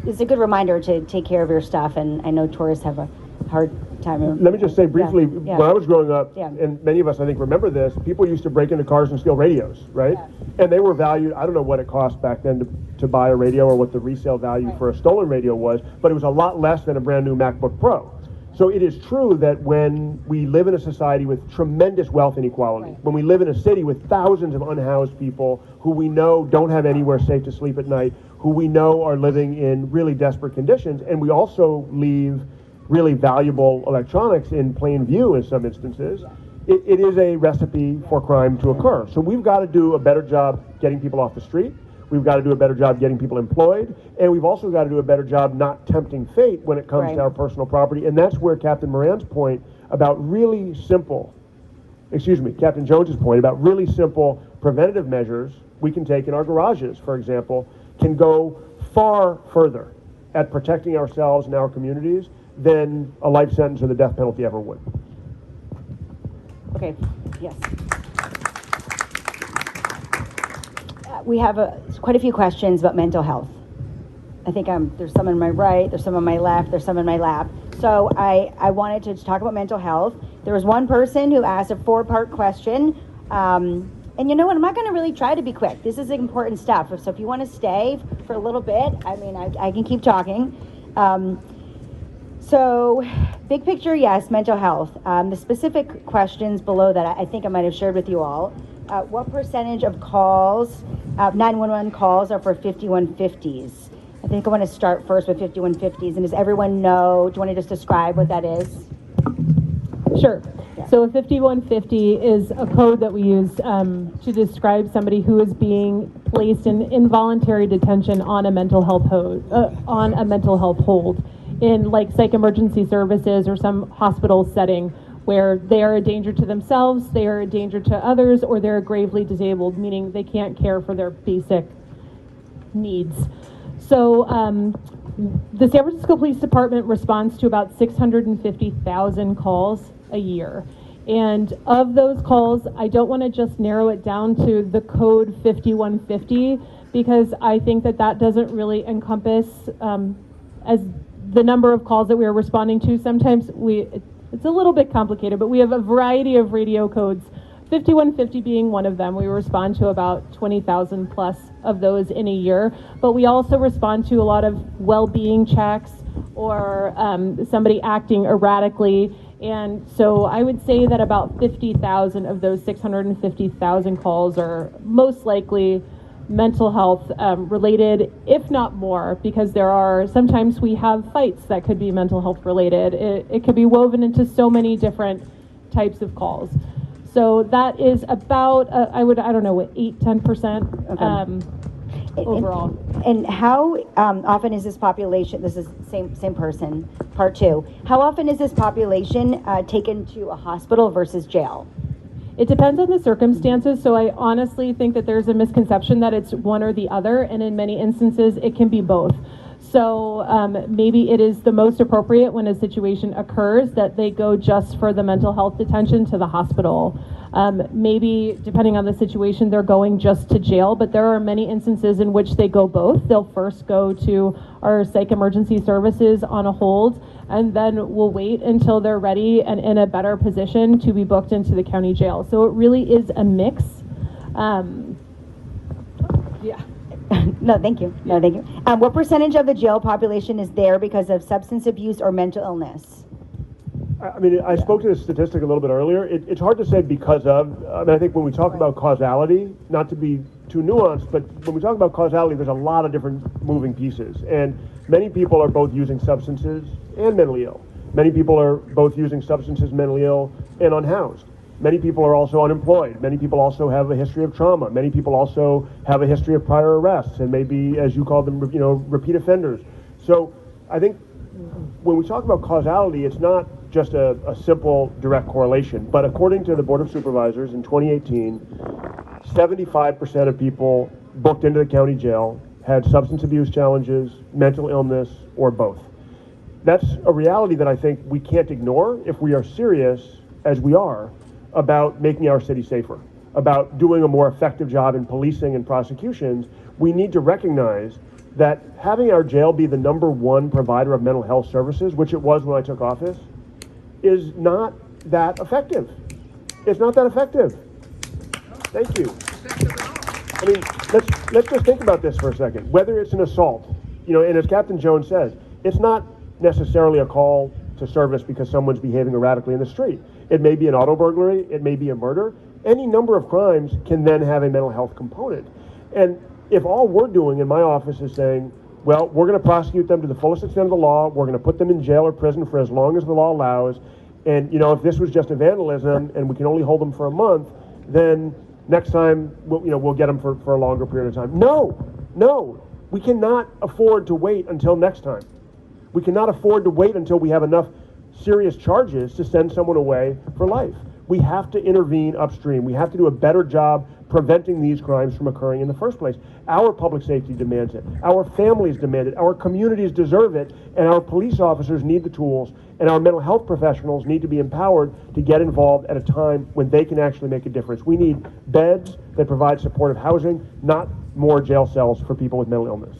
G: it's a good reminder to take care of your stuff, and I know tourists have a hard time.
J: Let me just say briefly,
G: Yeah.
J: when I was growing up,
G: Yeah.
J: and many of us I think remember this, people used to break into cars and steal radios, right? And they were valued, I don't know what it cost back then to buy a radio or what the resale value for a stolen radio was, but it was a lot less than a brand new MacBook Pro. So it is true that when we live in a society with tremendous wealth inequality, when we live in a city with thousands of unhoused people who we know don't have anywhere safe to sleep at night, who we know are living in really desperate conditions, and we also leave really valuable electronics in plain view in some instances, it is a recipe for crime to occur. So we've got to do a better job getting people off the street. We've got to do a better job getting people employed, and we've also got to do a better job not tempting fate when it comes to our personal property. And that's where Captain Moran's point about Captain Jones's point about really simple preventative measures we can take in our garages, for example, can go far further at protecting ourselves and our communities than a life sentence or the death penalty ever would.
G: Okay, yes. We have quite a few questions about mental health. I think there's some on my right, there's some on my left, there's some in my lap. So I wanted to talk about mental health. There was one person who asked a 4-part question. And you know what, I'm not going to really try to be quick. This is important stuff. So if you want to stay for a little bit, I mean, I can keep talking. So big picture, yes, mental health. The specific questions below that, I think I might have shared with you all. What percentage of calls, 911 calls, are for 5150s? I think I want to start first with 5150s. And does everyone know, do you want to just describe what that is?
H: Sure. So a 5150 is a code that we use to describe somebody who is being placed in involuntary detention on a mental health hold in like psych emergency services or some hospital setting where they are a danger to themselves, they are a danger to others, or they're gravely disabled, meaning they can't care for their basic needs. So the San Francisco Police Department responds to about 650,000 calls a year. And of those calls, I don't want to just narrow it down to the code 5150 because I think that doesn't really encompass as the number of calls that we are responding to. Sometimes it's a little bit complicated, but we have a variety of radio codes, 5150 being one of them. We respond to about 20,000 plus of those in a year, but we also respond to a lot of well-being checks or somebody acting erratically. And so I would say that about 50,000 of those 650,000 calls are most likely mental health related, if not more, because sometimes we have fights that could be mental health related. It could be woven into so many different types of calls. So that is about, 8-10% overall.
G: And how often is this population, this is same person, part 2, how often is this population taken to a hospital versus jail?
H: It depends on the circumstances, so I honestly think that there's a misconception that it's one or the other, and in many instances it can be both. So maybe it is the most appropriate when a situation occurs that they go just for the mental health detention to the hospital. Maybe, depending on the situation, they're going just to jail, but there are many instances in which they go both. They'll first go to our psych emergency services on a hold, and then we'll wait until they're ready and in a better position to be booked into the county jail. So it really is a mix. Yeah.
G: No, thank you. No, thank you. What percentage of the jail population is there because of substance abuse or mental illness?
J: I mean, I spoke to this statistic a little bit earlier. It's hard to say because of. I mean, I think when we talk about causality, not to be too nuanced, but when we talk about causality, there's a lot of different moving pieces. And many people are both using substances and mentally ill. Many people are both using substances, mentally ill, and unhoused. Many people are also unemployed. Many people also have a history of trauma. Many people also have a history of prior arrests and maybe, as you call them, repeat offenders. So I think when we talk about causality, it's not just a simple direct correlation. But according to the Board of Supervisors in 2018, 75% of people booked into the county jail had substance abuse challenges, mental illness, or both. That's a reality that I think we can't ignore if we are serious, as we are, about making our city safer, about doing a more effective job in policing and prosecutions. We need to recognize that having our jail be the #1 provider of mental health services, which it was when I took office, is not that effective. It's not that effective. Thank you. I mean, let's just think about this for a second. Whether it's an assault, and as Captain Jones says, it's not necessarily a call to service because someone's behaving erratically in the street. It may be an auto burglary, it may be a murder. Any number of crimes can then have a mental health component. And if all we're doing in my office is saying, well, we're going to prosecute them to the fullest extent of the law, we're going to put them in jail or prison for as long as the law allows, and if this was just a vandalism and we can only hold them for a month, then next time we'll get them for a longer period of time. No, we cannot afford to wait until next time. We cannot afford to wait until we have enough serious charges to send someone away for life. We have to intervene upstream. We have to do a better job preventing these crimes from occurring in the first place. Our public safety demands it. Our families demand it. Our communities deserve it. And our police officers need the tools. And our mental health professionals need to be empowered to get involved at a time when they can actually make a difference. We need beds that provide supportive housing, not more jail cells for people with mental illness.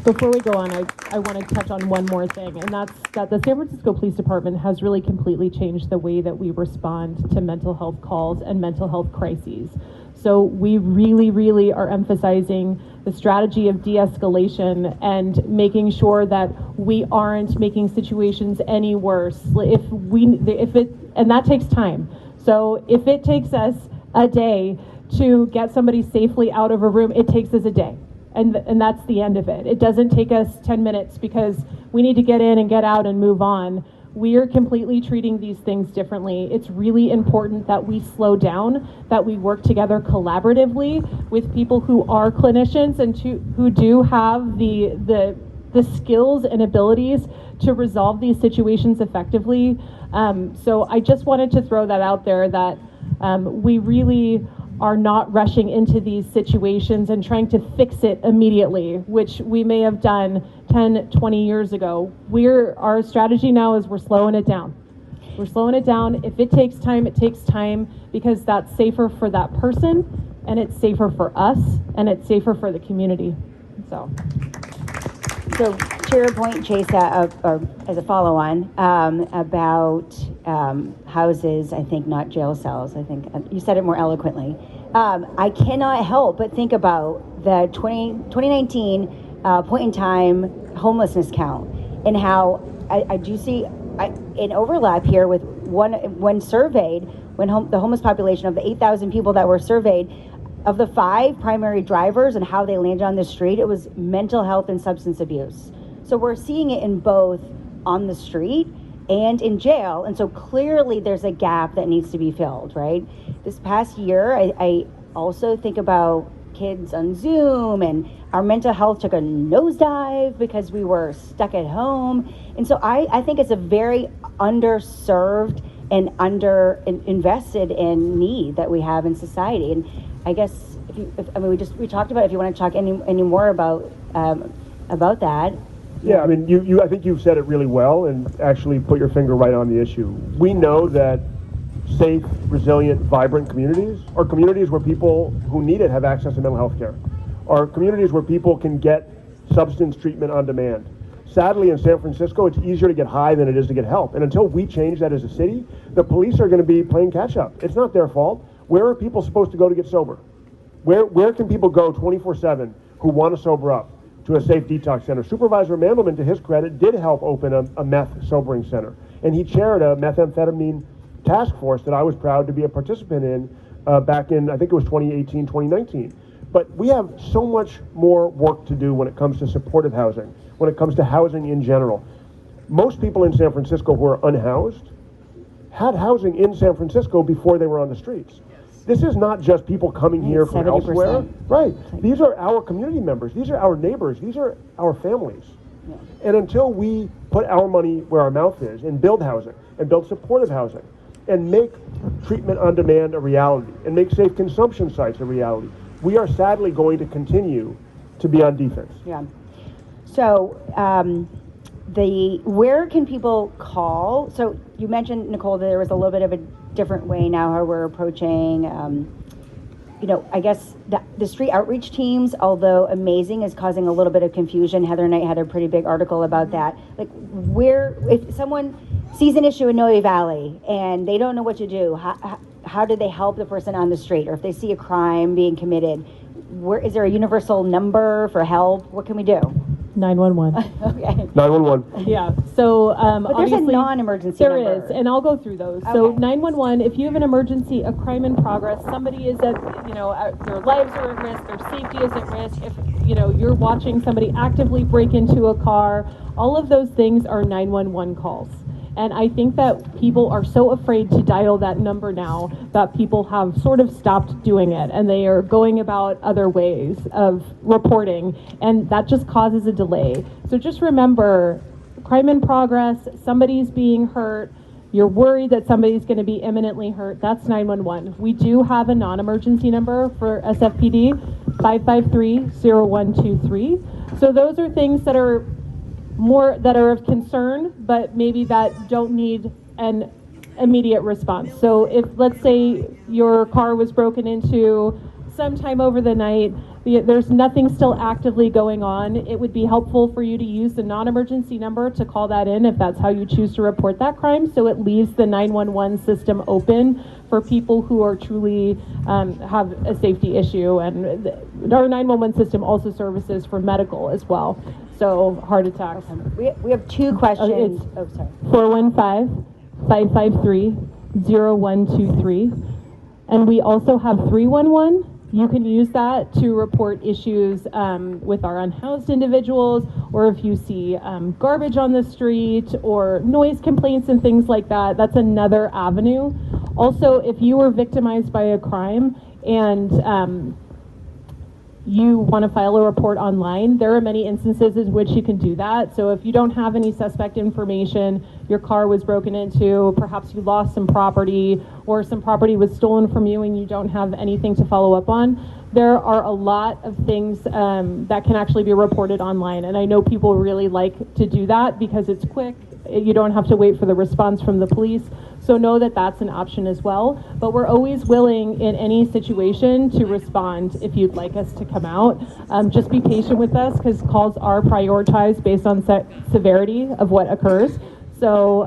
H: Before we go on, I want to touch on one more thing, and that's that the San Francisco Police Department has really completely changed the way that we respond to mental health calls and mental health crises. So we really, really are emphasizing the strategy of de-escalation and making sure that we aren't making situations any worse. And that takes time. So if it takes us a day to get somebody safely out of a room, it takes us a day. And that's the end of it. It doesn't take us 10 minutes because we need to get in and get out and move on. We are completely treating these things differently. It's really important that we slow down, that we work together collaboratively with people who are clinicians and who do have the skills and abilities to resolve these situations effectively. So I just wanted to throw that out there that we really are not rushing into these situations and trying to fix it immediately, which we may have done 10, 20 years ago. Our strategy now is we're slowing it down. We're slowing it down. If it takes time, it takes time because that's safer for that person and it's safer for us and it's safer for the community. So
G: to your point, Chesa, or as a follow-on, about houses, I think not jail cells, I think you said it more eloquently. I cannot help but think about the 2019 point in time homelessness count and how I do see an overlap here with when surveyed, the homeless population of the 8,000 people that were surveyed, of the 5 primary drivers and how they landed on the street, it was mental health and substance abuse. So we're seeing it in both on the street and in jail. And so clearly there's a gap that needs to be filled, right? This past year, I also think about kids on Zoom, and our mental health took a nosedive because we were stuck at home. And so I think it's a very underserved and invested in need that we have in society. And I guess we talked about, if you want to talk any more about that.
J: Yeah, I mean, I think you've said it really well and actually put your finger right on the issue. We know that safe, resilient, vibrant communities are communities where people who need it have access to mental health care, are communities where people can get substance treatment on demand. Sadly, in San Francisco, it's easier to get high than it is to get help. And until we change that as a city, the police are going to be playing catch up. It's not their fault. Where are people supposed to go to get sober? Where can people go 24/7 who want to sober up to a safe detox center? Supervisor Mandelman, to his credit, did help open a meth sobering center, and he chaired a methamphetamine task force that I was proud to be a participant in back in, I think it was 2018, 2019. But we have so much more work to do when it comes to supportive housing, when it comes to housing in general. Most people in San Francisco who are unhoused had housing in San Francisco before they were on the streets. This is not just people coming here from
G: 70%.
J: elsewhere. Right. These are our community members. These are our neighbors. These are our families.
G: Yeah.
J: And until we put our money where our mouth is and build housing and build supportive housing and make treatment on demand a reality and make safe consumption sites a reality, we are sadly going to continue to be on defense.
G: Yeah. So, where can people call? So you mentioned, Nicole, that there was a little bit of a different way now how we're approaching, I guess the street outreach teams, although amazing, is causing a little bit of confusion. Heather Knight had a pretty big article about that. Like, if someone sees an issue in Noe Valley and they don't know what to do, how do they help the person on the street? Or if they see a crime being committed, is there a universal number for help? What can we do?
H: 911.
G: Okay.
J: 911.
H: Yeah. So
G: But there's a
H: obviously
G: non-emergency
H: there
G: number.
H: is, and I'll go through those. So
G: Okay.
H: 911. If you have an emergency, a crime in progress, somebody is at, their lives are at risk, their safety is at risk. If you're watching somebody actively break into a car, all of those things are 911 calls. And I think that people are so afraid to dial that number now that people have sort of stopped doing it, and they are going about other ways of reporting, and that just causes a delay. So just remember, crime in progress, somebody's being hurt, you're worried that somebody's going to be imminently hurt, that's 911. We do have a non-emergency number for SFPD, 553-0123. So those are things that are of concern, but maybe that don't need an immediate response. So if, let's say, your car was broken into sometime over the night, there's nothing still actively going on, it would be helpful for you to use the non-emergency number to call that in if that's how you choose to report that crime, so it leaves the 911 system open for people who are truly have a safety issue. And our 911 system also services for medical as well, so heart attacks.
G: We have two questions.
H: It's
G: sorry.
H: 415-553-0123. And we also have 311. You can use that to report issues with our unhoused individuals, or if you see garbage on the street or noise complaints and things like that. That's another avenue. Also, if you were victimized by a crime and you want to file a report online, there are many instances in which you can do that. So if you don't have any suspect information, your car was broken into, perhaps you lost some property, or some property was stolen from you and you don't have anything to follow up on, there are a lot of things that can actually be reported online. And I know people really like to do that because it's quick. You don't have to wait for the response from the police. So know that that's an option as well. But we're always willing in any situation to respond if you'd like us to come out. Just be patient with us because calls are prioritized based on severity of what occurs. So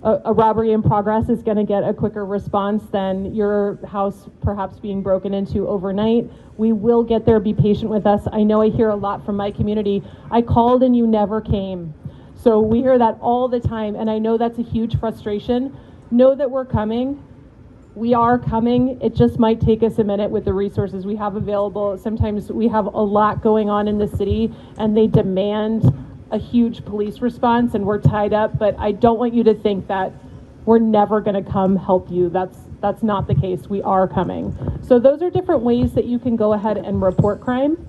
H: a robbery in progress is going to get a quicker response than your house perhaps being broken into overnight. We will get there. Be patient with us. I know I hear a lot from my community. I called and you never came. So we hear that all the time, and I know that's a huge frustration. Know that we're coming. We are coming. It just might take us a minute with the resources we have available. Sometimes we have a lot going on in the city, and they demand a huge police response, and we're tied up. But I don't want you to think that we're never going to come help you. That's not the case. We are coming. So those are different ways that you can go ahead and report crime.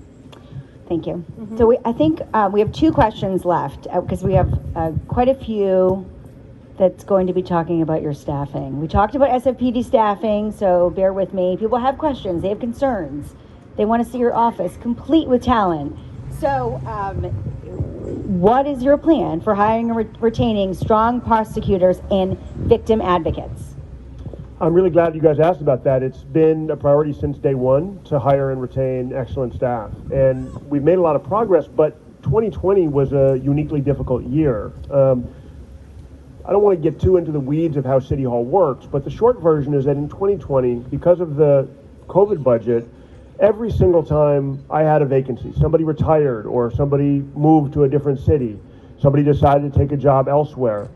G: Thank you. Mm-hmm. So I think we have two questions left because we have quite a few that's going to be talking about your staffing. We talked about SFPD staffing, so bear with me. People have questions, they have concerns. They want to see your office complete with talent. So what is your plan for hiring and retaining strong prosecutors and victim advocates?
J: I'm really glad you guys asked about that. It's been a priority since day one to hire and retain excellent staff. And we've made a lot of progress, but 2020 was a uniquely difficult year. I don't want to get too into the weeds of how City Hall works, but the short version is that in 2020, because of the COVID budget, Every single time I had a vacancy, somebody retired or somebody moved to a different city, somebody decided to take a job elsewhere,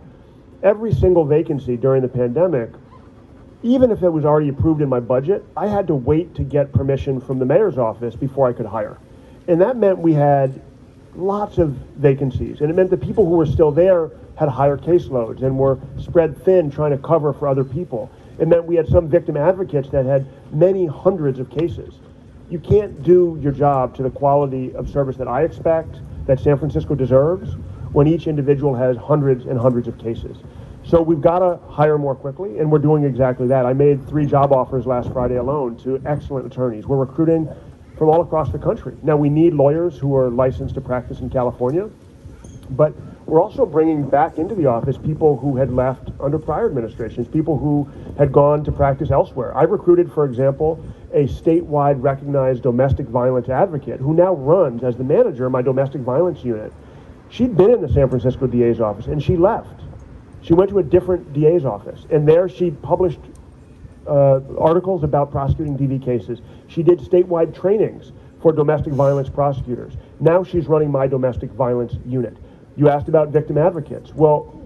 J: every single vacancy during the pandemic, even if it was already approved in my budget, I had to wait to get permission from the mayor's office before I could hire. And that meant we had lots of vacancies. And it meant the people who were still there had higher caseloads and were spread thin trying to cover for other people. It meant we had some victim advocates that had many hundreds of cases. You can't do your job to the quality of service that I expect, that San Francisco deserves, when each individual has hundreds and hundreds of cases. So we've got to hire more quickly, and we're doing exactly that. I made 3 job offers last Friday alone to excellent attorneys. We're recruiting from all across the country. Now, we need lawyers who are licensed to practice in California, but we're also bringing back into the office people who had left under prior administrations, people who had gone to practice elsewhere. I recruited, for example, a statewide recognized domestic violence advocate who now runs as the manager of my domestic violence unit. She'd been in the San Francisco DA's office, and she left. She went to a different DA's office, and there she published articles about prosecuting DV cases. She did statewide trainings for domestic violence prosecutors. Now she's running my domestic violence unit. You asked about victim advocates. Well,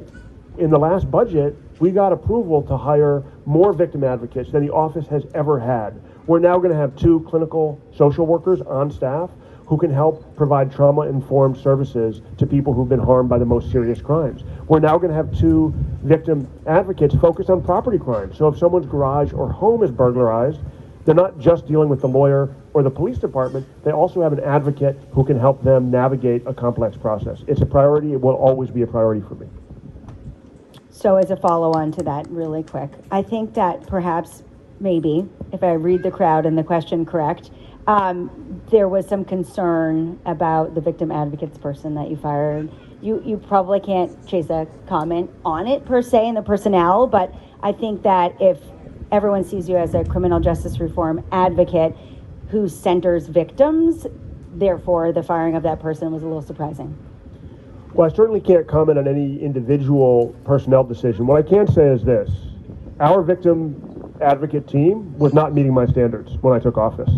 J: in the last budget, we got approval to hire more victim advocates than the office has ever had. We're now going to have 2 clinical social workers on staff who can help provide trauma-informed services to people who've been harmed by the most serious crimes. We're now going to have 2 victim advocates focused on property crimes. So if someone's garage or home is burglarized, they're not just dealing with the lawyer or the police department, they also have an advocate who can help them navigate a complex process. It's a priority, it will always be a priority for me.
G: So as a follow-on to that really quick, I think that perhaps, maybe, if I read the crowd and the question correct, there was some concern about the victim advocates person that you fired. You probably can't, Chesa, comment on it per se in the personnel, but I think that if everyone sees you as a criminal justice reform advocate who centers victims, therefore the firing of that person was a little surprising.
J: Well, I certainly can't comment on any individual personnel decision. What I can say is this: our victim advocate team was not meeting my standards when I took office.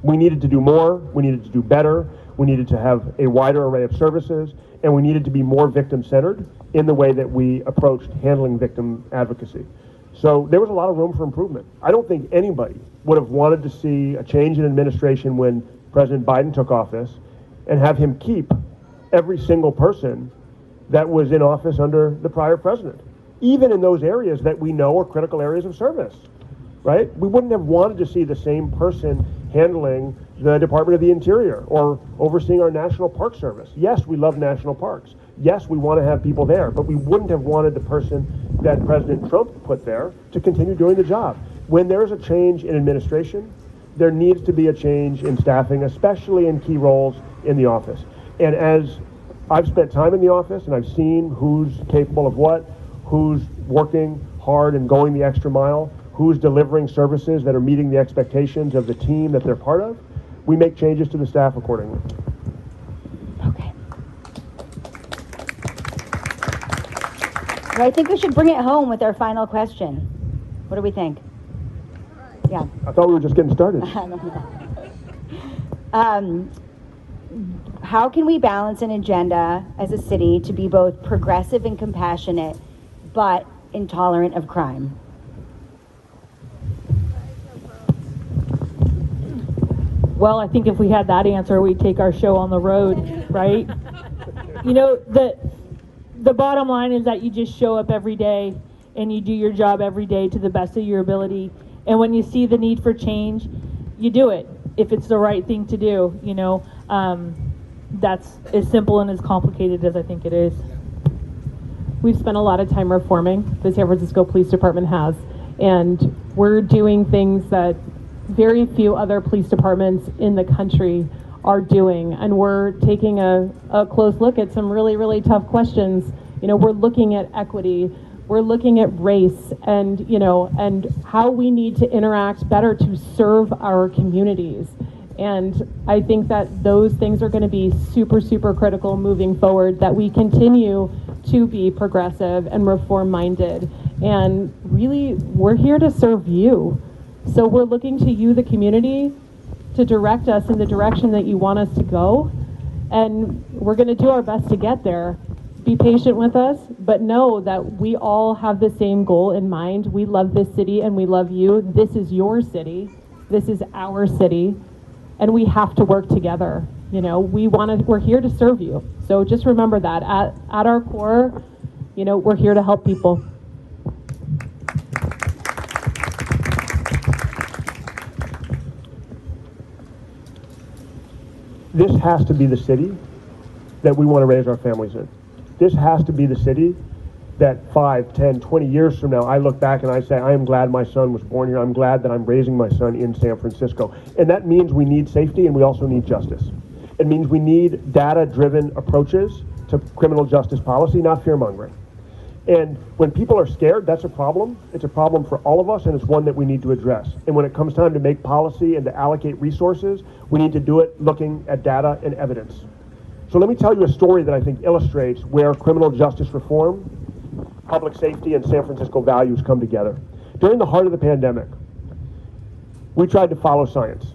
J: We needed to do more, we needed to do better, we needed to have a wider array of services, and we needed to be more victim-centered in the way that we approached handling victim advocacy. So there was a lot of room for improvement. I don't think anybody would have wanted to see a change in administration when President Biden took office and have him keep every single person that was in office under the prior president, even in those areas that we know are critical areas of service, right? We wouldn't have wanted to see the same person handling the Department of the Interior or overseeing our National Park Service. Yes, we love national parks. Yes, we want to have people there, but we wouldn't have wanted the person that President Trump put there to continue doing the job. When there's a change in administration, there needs to be a change in staffing, especially in key roles in the office. And as I've spent time in the office and I've seen who's capable of what, who's working hard and going the extra mile, who's delivering services that are meeting the expectations of the team that they're part of, we make changes to the staff accordingly.
G: Okay. Well, I think we should bring it home with our final question. What do we think? Yeah.
J: I thought we were just getting started.
G: I don't know. How can we balance an agenda as a city to be both progressive and compassionate, but intolerant of crime?
I: Well, I think if we had that answer, we'd take our show on the road, right? You know, the bottom line is that you just show up every day and you do your job every day to the best of your ability. And when you see the need for change, you do it if it's the right thing to do, you know. That's as simple and as complicated as I think it is.
H: We've spent a lot of time reforming, the San Francisco Police Department has, and we're doing things that very few other police departments in the country are doing, and we're taking a close look at some really, really tough questions. You know, we're looking at equity, we're looking at race, and, you know, and how we need to interact better to serve our communities. And I think that those things are going to be super, super critical moving forward, that we continue to be progressive and reform-minded. And really, we're here to serve you. So we're looking to you, the community, to direct us in the direction that you want us to go. And we're going to do our best to get there. Be patient with us, but know that we all have the same goal in mind. We love this city and we love you. This is your city. This is our city. And we have to work together. You know, we're here to serve you. So just remember that at our core, you know, we're here to help people.
J: This has to be the city that we want to raise our families in. This has to be the city that 5, 10, 20 years from now, I look back and I say, I am glad my son was born here. I'm glad that I'm raising my son in San Francisco. And that means we need safety and we also need justice. It means we need data-driven approaches to criminal justice policy, not fear-mongering. And when people are scared, that's a problem. It's a problem for all of us, and it's one that we need to address. And when it comes time to make policy and to allocate resources, we need to do it looking at data and evidence. So let me tell you a story that I think illustrates where criminal justice reform, public safety, and San Francisco values come together. During the heart of the pandemic, we tried to follow science.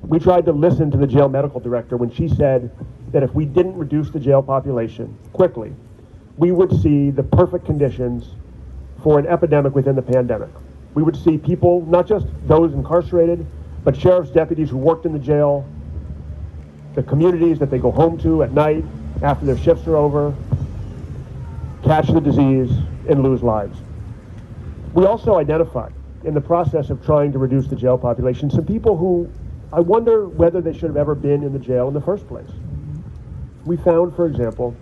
J: We tried to listen to the jail medical director when she said that if we didn't reduce the jail population quickly, we would see the perfect conditions for an epidemic within the pandemic. We would see people, not just those incarcerated, but sheriff's deputies who worked in the jail, the communities that they go home to at night after their shifts are over, catch the disease and lose lives. We also identified in the process of trying to reduce the jail population some people who I wonder whether they should have ever been in the jail in the first place. We found, for example,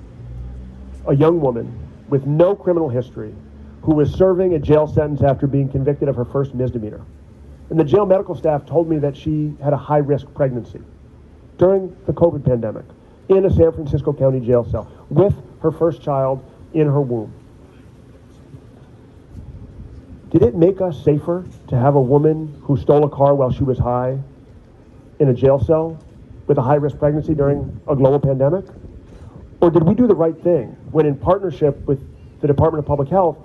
J: a young woman with no criminal history who was serving a jail sentence after being convicted of her first misdemeanor. And the jail medical staff told me that she had a high-risk pregnancy during the COVID pandemic in a San Francisco County jail cell with her first child in her womb. Did it make us safer to have a woman who stole a car while she was high in a jail cell with a high-risk pregnancy during a global pandemic? Or did we do the right thing when, in partnership with the Department of Public Health,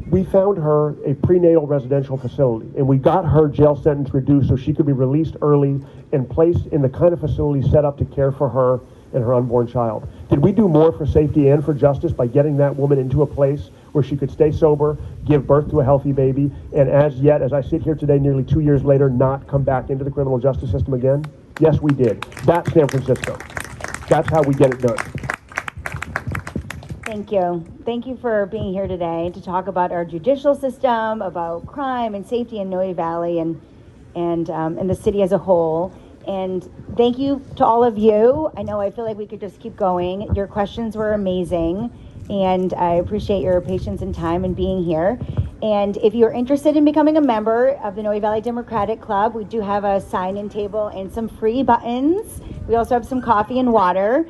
J: we found her a prenatal residential facility and we got her jail sentence reduced so she could be released early and placed in the kind of facility set up to care for her and her unborn child? Did we do more for safety and for justice by getting that woman into a place where she could stay sober, give birth to a healthy baby, and as yet, as I sit here today, nearly 2 years later, not come back into the criminal justice system again? Yes, we did. That's San Francisco. That's how we get it done.
G: Thank you. Thank you for being here today to talk about our judicial system, about crime and safety in Noe Valley and the city as a whole. And thank you to all of you. I know I feel like we could just keep going. Your questions were amazing, and I appreciate your patience and time in being here. And if you're interested in becoming a member of the Noe Valley Democratic Club, we do have a sign-in table and some free buttons. We also have some coffee and water.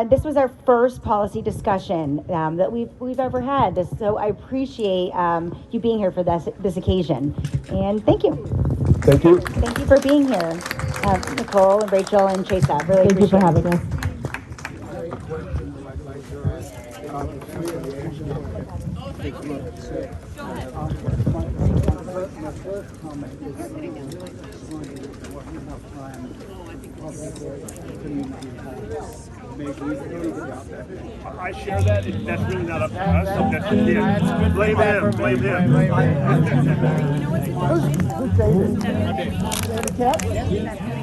G: This was our first policy discussion that we've ever had. So I appreciate you being here for this occasion. And thank you.
J: Thank you.
G: Thank you for being here, Nicole and Rachel and Chesa. Really
H: Thank you for
G: appreciate
H: having us.
E: My first comment is
J: I share that. That's really not up to us. That's him. Blame him. Blame him.
E: Who's David? David Cat?